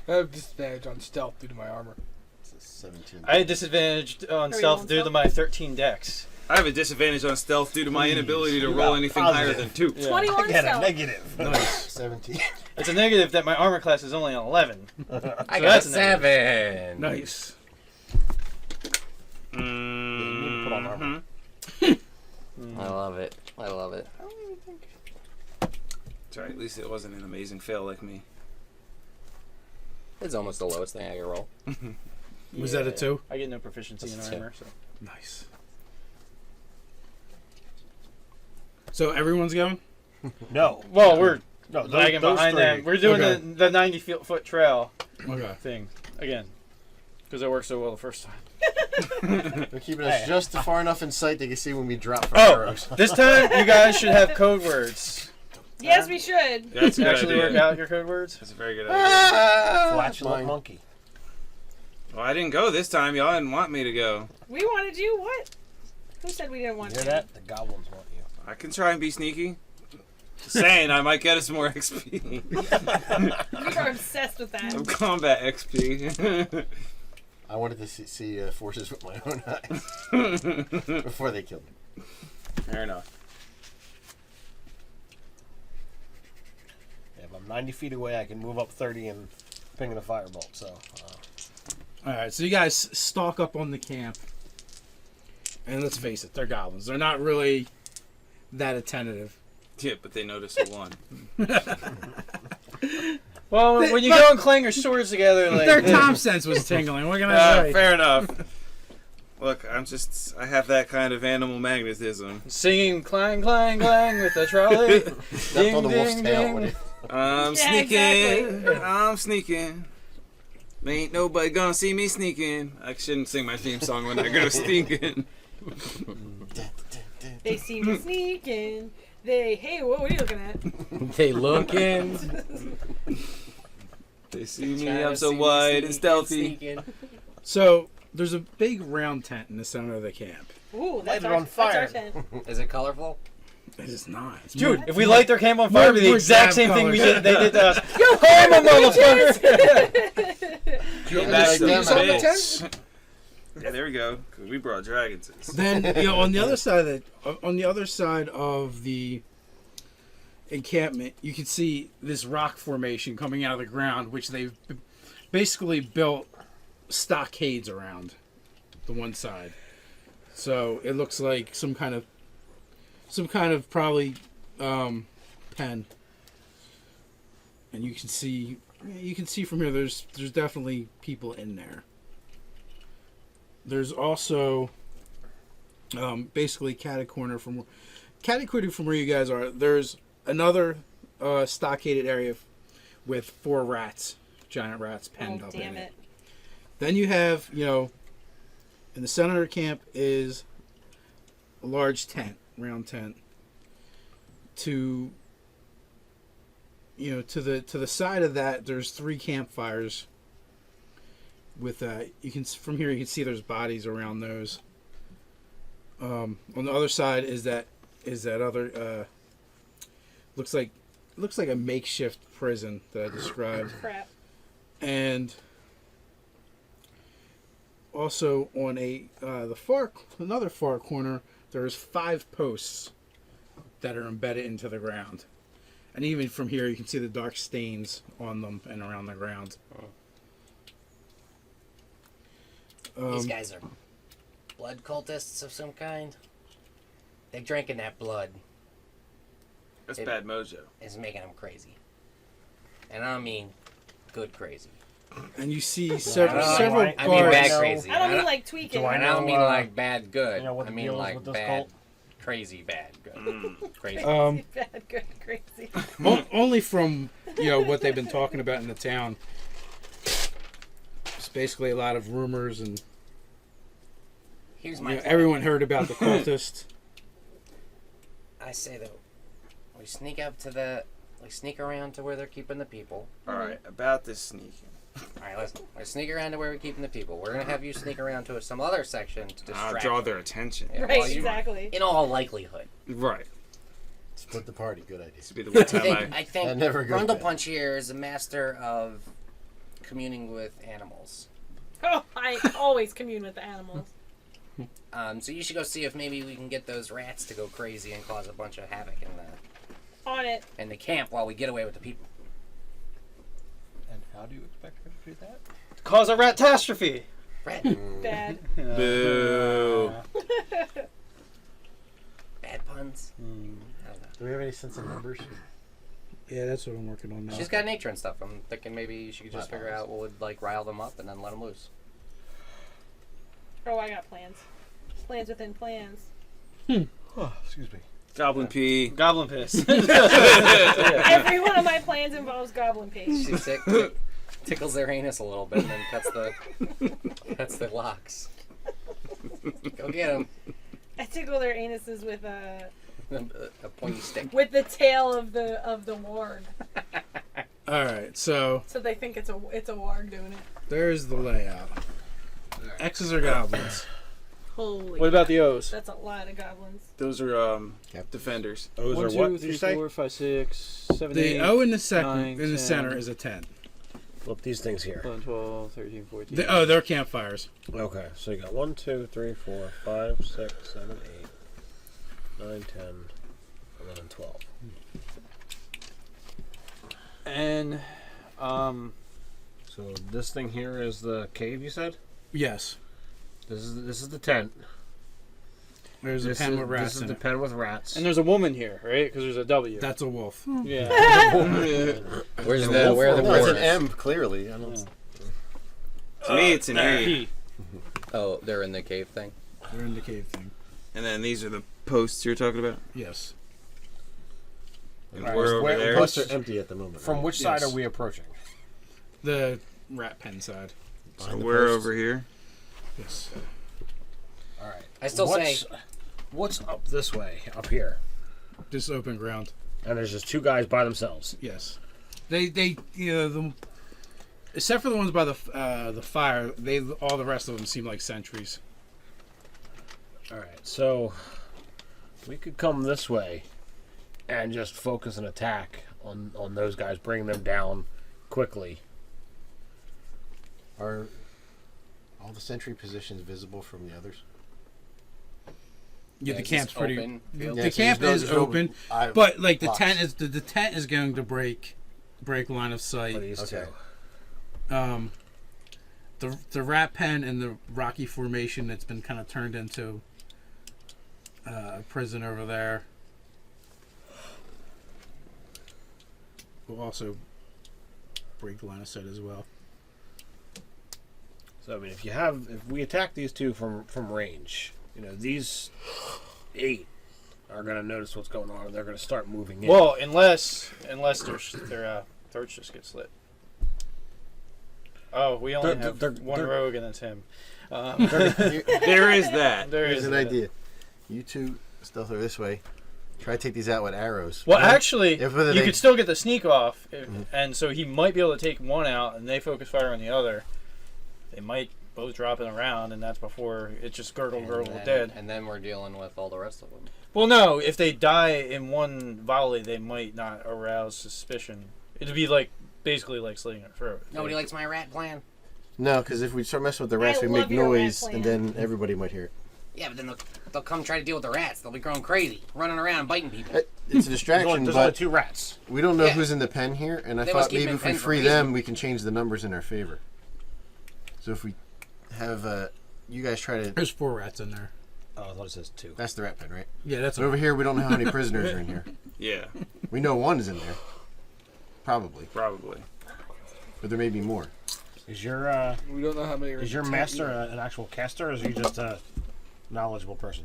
I have disadvantage on stealth due to my armor. It's a 17. I had disadvantage on Are you stealth on due to stealth? my 13 dex. I have a disadvantage on stealth due to my inability to You roll got anything positive. higher than 2. Yeah. 21 I got a stealth. negative. Nice. 17. It's a negative that my armor class is only an 11. I So got that's a 7. Nice. You need to put on armor. I love it. I love it. That's right. At least it wasn't an amazing fail like me. It's almost the lowest thing I can roll. Was that a 2? I get no proficiency in That's a armor, so. Nice. So everyone's going? No. Well, we're No, those, lagging those behind three. them. We're doing Okay. the 90-foot trail Okay. thing again because it worked so well the first time. They're keeping us just far enough in sight they can see when we drop from Oh, arrows. this time you guys should have code words. Yes, we should. That's a good Actually idea. work out your code words. That's a very good idea. Flatulent Mine. monkey. Well, I didn't go this time. Y'all didn't want me to go. We wanted you. What? Who said we didn't want You hear you? that? The goblins want you. I can try and be sneaky. Just saying, I might get us more XP. You are obsessed with that. Some combat XP. I wanted to see forces with my own eyes before they killed me. Fair enough. If I'm 90 feet away, I can move up 30 and ping in a firebolt. So, All right, so you guys stalk up on the camp. And let's face it, they're goblins. They're not really that attentive. Yeah, but they noticed a 1. Well, when you go and clang your swords together, like Their this. tom sense was tingling. What can I say? Fair enough. Look, I have that kind of animal magnetism. Singing clang, clang, clang with the trolley. That's on the wolf's tail. When it, I'm Yeah, sneaking. exactly. I'm sneaking. Ain't nobody gonna see me sneaking. I shouldn't sing my theme song when I go sneaking. They see me sneaking. Hey, what are you looking at? They looking. They see me, I'm so wide and stealthy. So there's a big round tent in the center of the camp. Ooh, that's Light it our, on fire. That's our tent. Is it colorful? It is not. It's Dude, more- if we light their camp on fire, it'd be the more exact jab same thing we colors. did. They did to us. Yo, I'm a motherfucker. Get Back back to them the out. bitch. Yeah, there we go. 'Cause we brought dragons. Then on the other side of the encampment, you can see this rock formation coming out of the ground, which they've basically built stockades around the one side. So it looks like some kind of probably pen. And you can see from here there's definitely people in there. There's also basically catty-corner from where you guys are. There's another stockaded area with 4 rats, giant rats penned Oh, up damn in it. Then you have, in the center of the camp is a large tent, round tent. To the side of that, there's 3 campfires. With from here you can see there's bodies around those. On the other side is that other looks like a makeshift prison that I described. Crap. And also on another far corner, there's 5 posts that are embedded into the ground, And even from here, you can see the dark stains on them and around the ground. These guys are blood cultists of some kind. They drinking that blood. That's bad mojo. It's making them crazy. And I don't mean good crazy. And you see several I guards. mean bad crazy. I don't mean like tweaking. Do I And I don't know, mean like bad good. you know what I the mean deal is like with this bad, cult? crazy bad good. Crazy. Bad, good, crazy. Only from what they've been talking about in the town. It's basically a lot of rumors, and Here's my plan. everyone heard about the cultist. I say though, we sneak up to sneak around to where they're keeping the people. Alright, about this sneaking. Alright, listen. We sneak around to where we're keeping the people. We're gonna have you sneak around to some other section to distract Draw them. their attention. Yeah, Right, well, you- exactly. In all likelihood. Right. Split the party. Good idea. This would be the one I time think, I... I think That never goes Grundle bad. Punch here is a master of communing with animals. Oh, I always commune with the animals. So you should go see if maybe we can get those rats to go crazy and cause a bunch of havoc On it. in the camp while we get away with the people. And how do you expect her to do that? Cause a rat-tastrophe. Rat, Bad. Boo. bad puns. I don't know. Do we have any sense of numbers? Yeah, that's what I'm working on now. She's got nature and stuff. I'm thinking maybe she could just figure out what would like rile them up and then let them loose. Oh, I got plans. Plans within plans. Oh, excuse me. Goblin pee. Goblin piss. Every one of my plans involves goblin paste. She tickles their anus a little bit and then cuts the locks. Go get them. I tickle their anuses with A pointy stick. with the tail of the warg, All right, so so they think it's a warg doing it. there's the layout. X's are goblins. Holy. What about the O's? That's a lot of goblins. Those are defenders. O's 1, are 2, what? Did 3, you say? 4, 5, 6, 7, The 8, O in the second, 9, in the 10, center is a 10. Flip these things here. 11, 12, 13, 14. They're campfires. Okay, so you got 1, 2, 3, 4, 5, 6, 7, 8, 9, 10, 11, 12. And So this thing here is the cave, you said? Yes. This is the tent. There's a This pen is, with rats this is in the it. pen with rats. and there's a woman here, right? Because there's a W. That's a wolf. yeah. Where's where are the No, it's an borders? M, clearly. I don't. To me, it's an E. He. Oh, they're in the cave thing. They're in the cave thing. And then these are the posts you're talking about. Yes. And Right. we're over Where- there. Posts are empty at the moment. From right? which side Yes. are we approaching? The rat pen side. So Behind the we're posts. over here. Yes. All right. I still say What's up this way, up here? Just open ground. And there's just two guys by themselves. Yes. They except for the ones by the fire, all the rest of them seem like sentries. All right, so we could come this way and just focus an attack on those guys, bring them down quickly. Are all the sentry positions visible from the others? Yeah, the it's camp's just pretty. open. The Yeah, so camp there's is no- open, I- but like the blocks. tent is the tent is going to break line of For sight. these Okay. two. The rat pen and the rocky formation that's been kind of turned into a prison over there will also break line of sight as well. So I mean, if we attack these two from range, these 8 are gonna notice what's going on, and they're gonna start moving in. Well, unless their throats just get slit. Oh, we only have one rogue, and that's him. There is that. There Here's is an that. idea. You two stealth over this way. Try to take these out with arrows. Well, Right? actually, If whether you they- could still get the sneak off, and so he might be able to take one out, and they focus fire on the other. They might both drop it around, and that's before it's just gurgle, dead. And then we're dealing with all the rest of them. Well, no, if they die in one volley, they might not arouse suspicion. It'd be basically like slitting their throat. Nobody likes my rat plan. No, because if we start messing with the rats, I we love make your rat noise, plan. and then everybody might hear it. Yeah, but then they'll come try to deal with the rats. They'll be growing crazy, running around, biting people. It's a distraction, There's only but 2 rats. we don't know Yeah. who's in the pen here, and I They must thought keep maybe them if in we pen for free a them, reason. we can change the numbers in our favor. So if we have you guys try to. There's 4 rats in there. Oh, I thought it says 2. That's the rat pen, right? Yeah, that's But over here, we don't know how many prisoners are in here. Yeah, We know one is in there, probably, probably. but there may be more. Is your We don't know how many. are is your in the master tent an actual caster, or is he just a knowledgeable person?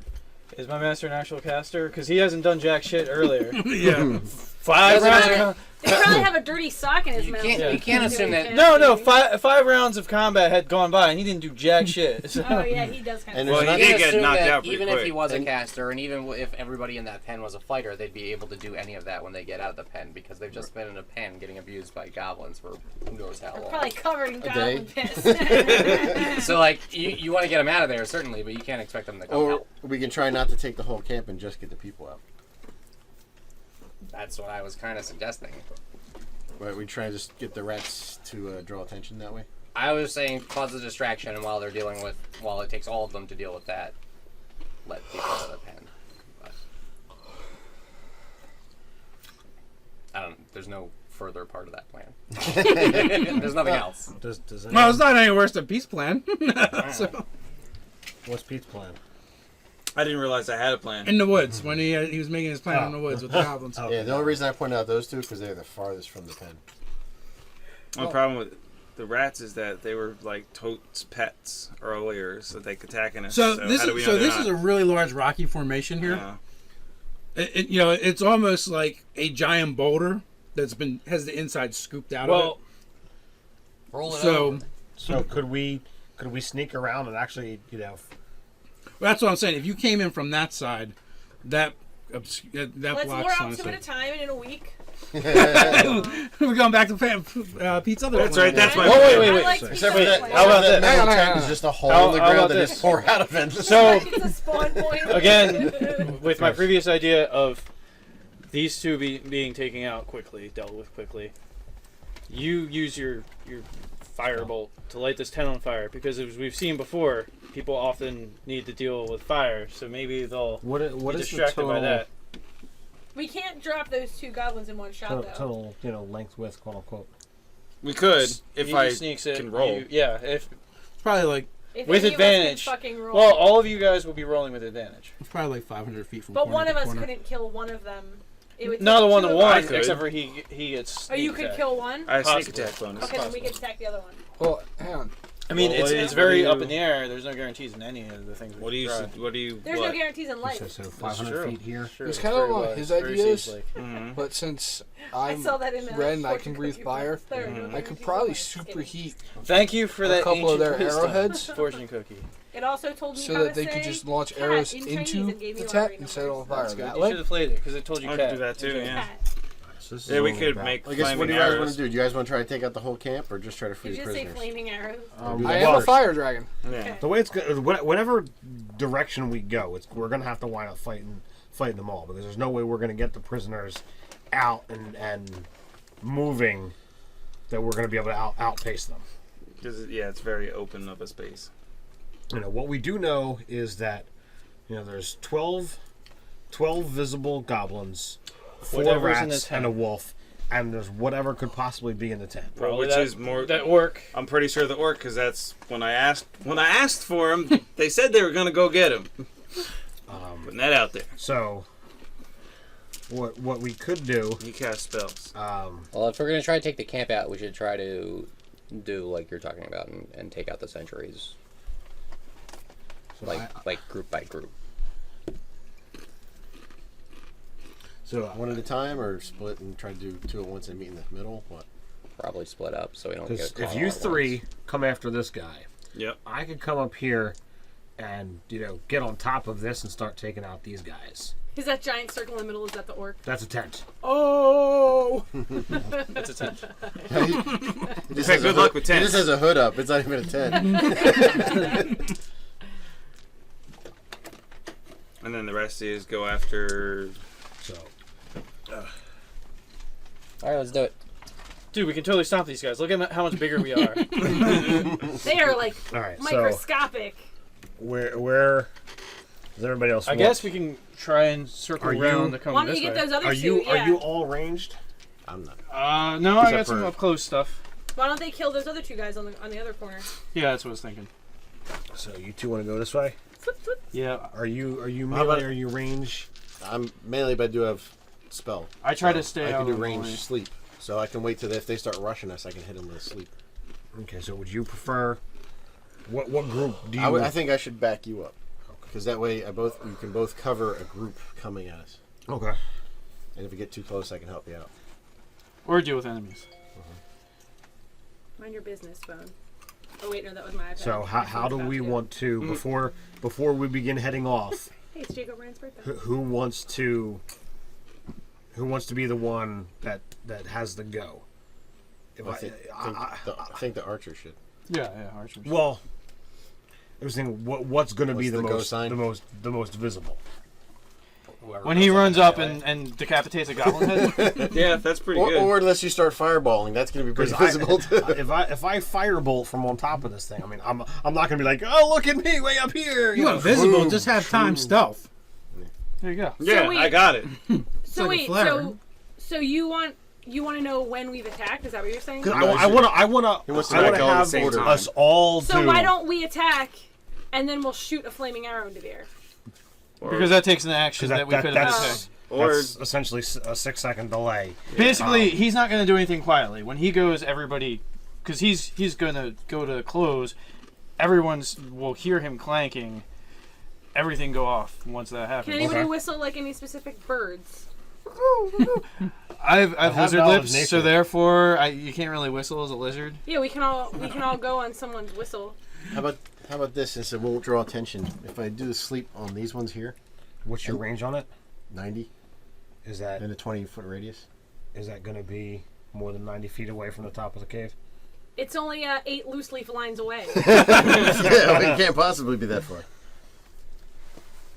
Is my master an actual caster? Because he hasn't done jack shit earlier. Yeah. 5 rounds. Of They probably have a dirty sock in his You mouth. can't- you can't assume that- no. 5 rounds of combat had gone by, and he didn't do jack shit. So- Oh yeah, he does kind And of. there's Well, not- he did You get assume knocked that out pretty even quick. if he was a And- caster, and even if everybody in that pen was a fighter, they'd be able to do any of that when they get out of the pen because they've just been in a pen getting abused by goblins for who knows how They're long. probably covered in A goblin day. piss. So like you want to get them out of there certainly, but you can't expect them to come Or out. we can try not to take the whole camp and just get the people out. That's what I was kind of suggesting. Right, we try to just get the rats to draw attention that way. I was saying cause a distraction, and while it takes all of them to deal with that, let people out of the pen. But I don't. There's no further part of that plan. There's nothing else. Does Well, it's not any worse than Peace Plan. So, What's Pete's plan? I didn't realize I had a plan. in the woods, when he was making his plan in the woods with the goblins. Oh. Yeah, the only reason I pointed out those two because they're the farthest from the pen. The problem with the rats is that they were like Toad's pets earlier, so they could attack us. So how this do we is know so they're this is not? a really large rocky formation here. Yeah. It's almost like a giant boulder has the inside scooped out well, of Roll it. it So over. So could we sneak around and actually, that's what I'm saying. If you came in from that side, that Let's blocks lure out on two at a time, and in a week. We're going back to Pete's other. That's plan. right. That's my. Oh, plan. wait. I like Except for Pete's that, plan. How about that that? metal Hang on, tent hang is on. just a hole How- in the how ground about that this? just pour out of it. So It's a spawn point. again, with my previous idea of these two being taken out quickly, dealt with quickly, you use your firebolt to light this tent on fire because as we've seen before, people often need to deal with fire, so maybe they'll what be is the distracted total, by that. We can't drop those 2 goblins in one shot, though. total length width, quote unquote? We could if He I sneaks it, can roll. if It's probably like If with any of us can advantage. fucking roll. Well, all of you guys will be rolling with advantage. 500 feet from. But corner one to of us corner. couldn't kill one of them. It would Not take a one two to of us. one, could. except for he gets. Oh, you sneak could attack. kill one? I have sneak Possibly. attack bonus. Okay, then we can attack the other one. Well, hang on. I mean, Well, it's what very do up you- in the air. There's no guarantees in any of the things. What do you? What do you? There's what? no guarantees in life. So That's 500 true. feet here. Sure, It's it's kinda very like wide. his It's very ideas. safe-like. Mhm. But since I I'm saw that in red and I fortune can breathe cookie fire, once. Third, Mhm. I could she's probably alive, skinny. superheat Thank you for a that couple of ancient their wisdom, arrowheads fortune cookie. It also told me so how that to they could say just launch cat arrows in Chinese into and gave me the lottery tent and set it on numbers. fire That's good. that You way. should have played it because it told you I cat. could do that too. Cat. Yeah. So this is Yeah, we only could about- make I guess what flaming do you guys want arrows. to do? Do you guys want to try to take out the whole camp or just try to free Did you the just say prisoners? flaming arrows? I am a fire dragon. Yeah. The way it's whatever direction we go, we're gonna have to wind up fighting them all because there's no way we're gonna get the prisoners out and moving that we're gonna be able to outpace them. Because it's very open of a space. What we do know is that there's 12 visible goblins, 4 Whatever's in the rats, tent. and a wolf, and there's whatever could possibly be in the tent. Well, which that, is more. that orc. I'm pretty sure the orc, because that's when I asked for him. They said they were gonna go get him. Putting that out there. So what we could do, He cast spells. Well, if we're gonna try to take the camp out, we should try to do like you're talking about and take out the sentries, like group by group. so One at a time or split and try to do 2 at once and meet in the middle? What? Probably split up so we don't because get. if you 3 come after this guy, Yep. I could come up here and get on top of this and start taking out these guys. Is that giant circle in the middle? Is that the orc? That's a tent. Oh! That's a tent. He just Hey, has good a luck hood- with He tents. just has a hood up. It's not even a tent. And then the rest is go after. So All right, let's do it. Dude, we can totally stop these guys. Look at how much bigger we are. They are like all right, so microscopic. we're Does everybody else? I guess we can try and circle Are around you- to come Why don't this you get way. those other Are two? you Yeah. are you all ranged? I'm not. No, I got Except some for- up close stuff. Why don't they kill those other two guys on the other corner? Yeah, that's what I was thinking. So you two want to go this way? Yeah, Are you How about- melee? Are you range? I'm melee, but I do have spell. I try to So stay I out can do of the range way. sleep, so I can wait till if they start rushing us, I can hit them with sleep. Okay, so would you prefer? What group do you? I think I should back you up, because that way you can both cover a group coming at us. Okay. And if you get too close, I can help you out. Or deal with enemies. Mind your business, phone. Oh wait, no, that was my iPad. So how do we want to before we begin heading off? Hey, it's Jacob Ryan's birthday. Who wants to be the one that has the go? If I think the archer should. Yeah, archers. well, I was thinking what's going to be What's the the go most sign? the most visible. Whoever When he goes runs that up way. and decapitates a goblin head. Yeah, that's pretty Or, good. or unless you start fireballing, that's going to be pretty Because visible too. if I firebolt from on top of this thing, I mean I'm not going to be like, oh, look at me way up here. You know? want visible? Boom, Just have time boom. stealth. There you go. Yeah, wait. I got it. So like a wait, flare. so you want to know when we've attacked? Is that what you're saying? Because No, I want He wants to to not go at the have same time. us all So do. why don't we attack, and then we'll shoot a flaming arrow into the air? Because that takes an action that we could have that's, attacked. that's essentially a 6-second delay. Basically, he's not going to do anything quietly. When he goes, everybody, because he's going to go to close, everyone's will hear him clanking. Everything go off once that Can happens. anybody whistle like any specific birds? I've have lizard knowledge lips, nature. so therefore you can't really whistle as a lizard. Yeah, we can all go on someone's whistle. How about this? Since it won't draw attention, if I do the sleep on these ones here, What's your range on it? 90 Is that in a 20-foot radius. going to be more than 90 feet away from the top of the cave? It's only 8 loose leaf lines away. Yeah, it can't possibly be that far.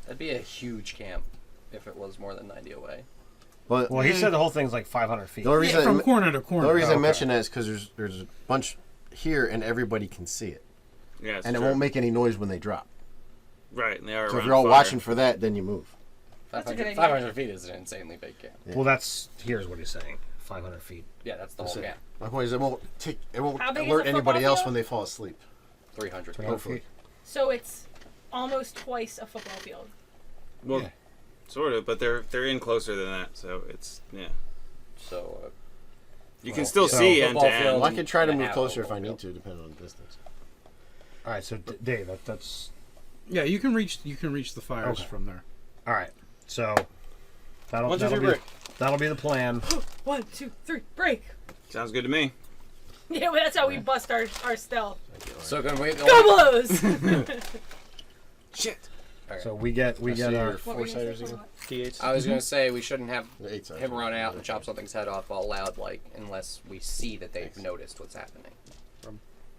That'd be a huge camp if it was more than 90 away. But Well, he said the whole thing's like 500 feet. the only reason, From I, corner to the corner. only reason I Okay. mention that is because there's a bunch here and everybody can see it, Yeah, it's and it true. won't make any noise when they drop. Right, and they are So if around you're all fire. watching for that, then you move. That's a good idea. 500 feet is an insanely big camp. Yeah. Well, here's what he's saying. 500 feet. Yeah, that's the whole camp. My point is, it won't How big is alert a anybody football else field? when they fall asleep. 300. 300 Hopefully. feet. So it's almost twice a football field. Well, Yeah. sort of, but they're in closer than that, so it's So, you can still so see end football to field- end. Well, I could try to And a move half closer if football I need field. to, depending on the distance. All right, so Dave, that's Yeah, you can reach the fires Okay. from there. all right. So that'll 1, 2, 3, be break. that'll be the plan. 1, 2, 3, break. Sounds good to me. Yeah, well, that's how we bust our stealth. so can we? Go blows. Shit. So we get So our your What were you gonna four-siders say? again? D8s. I was gonna say we shouldn't have The 8-siders. him run out and chop something's head off all loud, like unless we see that they've noticed what's happening.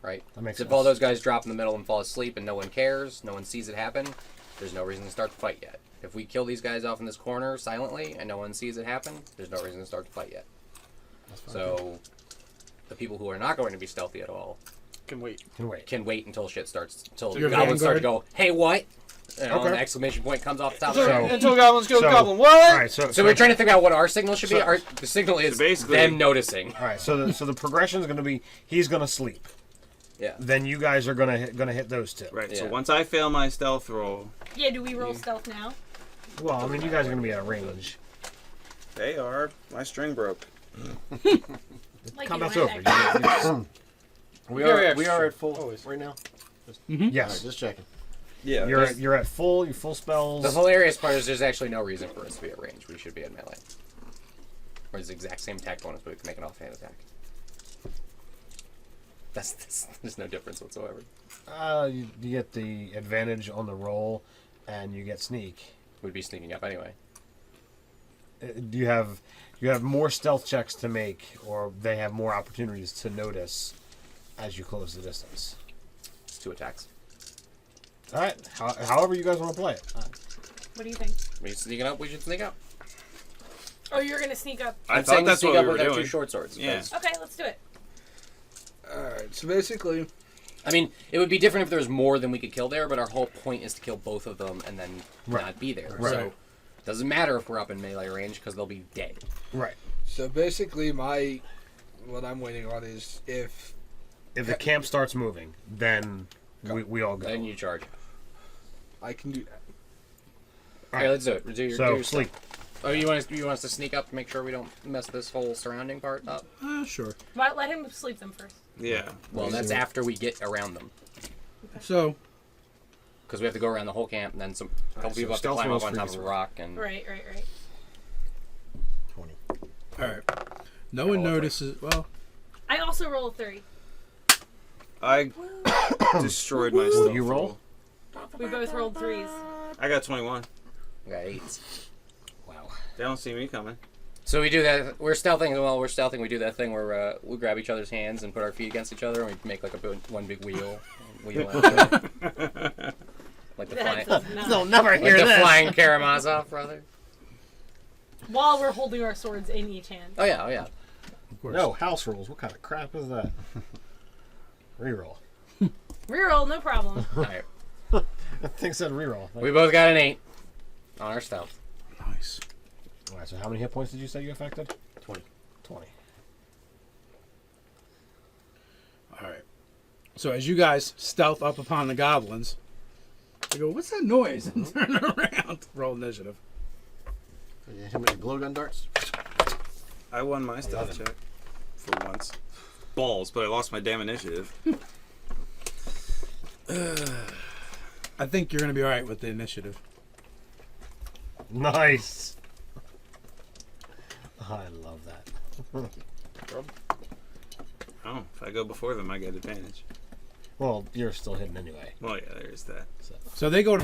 Right? that makes If sense. all those guys drop in the middle and fall asleep and no one cares, no one sees it happen, there's no reason to start the fight yet. If we kill these guys off in this corner silently and no one sees it happen, there's no reason to start the fight yet. So the people who are not going to be stealthy at all Can wait. Can wait. can wait until shit starts, until Your goblins start to vanguard? go, hey, what? And Okay. an exclamation point comes off the top So- of the Until goblins go so- goblin. What? All right, so So we're trying to figure out what our signal should be. So- The signal is basically- them noticing. All right, so the progression is going to be he's going to sleep. Yeah. Then you guys are going to hit those two. Right. So Yeah. once I fail my stealth roll, Yeah, do we roll stealth now? Well, I mean, you guys are going to be at range. they are. My string broke. Like Combat's in over. Redneck. We Very are extra. at full Always. right now. Yes. Alright, just checking. Yeah. You're at full. Your full spells. The hilarious part is there's actually no reason for us to be at range. We should be at melee. Or it's the exact same attack bonus, but we can make an offhand attack. There's no difference whatsoever. You get the advantage on the roll, and you get sneak. We'd be sneaking up anyway. You have more stealth checks to make, or they have more opportunities to notice as you close the distance. It's 2 attacks. All right. However you guys want to play it. What do you think? We sneaking up, we should sneak up. Oh, you're gonna sneak up. I I'm thought saying that's sneak what up we were with our doing. 2 short swords. Yeah. because Okay, let's do it. Alright, so basically, I mean, it would be different if there was more than we could kill there, but our whole point is to kill both of them and then not be there. Right. So it doesn't matter if we're up in melee range because they'll be dead. Right. So basically, what I'm waiting on is if the camp starts moving, then we all go. Then you charge. I can do that. Okay, let's do it. Do your So stuff. sleep. Oh, you want us to sneak up to make sure we don't mess this whole surrounding part up? Sure. Let him sleep them first. Yeah. Well, that's after we get around them. So, Because we have to go around the whole camp, and then a couple so people have to stealth climb rolls up on for top each of a one. rock. And Right. 20. all right. No one notices. Well, I also roll a 3. I destroyed my stealth You roll? We both rolled 3s. I got 21. we got 8s. Wow. They don't see me coming. So we do that. We're stealthing. While we're stealthing, we do that thing where we grab each other's hands and put our feet against each other, and we make like one big wheel. Like the flying, They'll never like hear the this. flying Karamazov, brother. While we're holding our swords in each hand. Oh yeah, of course. No, house rules. What kind of crap is that? Reroll. Reroll, no problem. All right. I think it said reroll. We both got an 8 on our stealth. Nice. All right, so how many hit points did you say you affected? 20. 20. All right. So as you guys stealth up upon the goblins, they go, "What's that noise?" and turn around. Roll initiative. You hit me with glowgun darts? I won my stealth check for once. Balls, but I lost my damn initiative. I think you're gonna be all right with the initiative. Nice. I love that. Oh, if I go before them, I get advantage. Well, you're still hidden anyway. Well, yeah, there's that. So they go to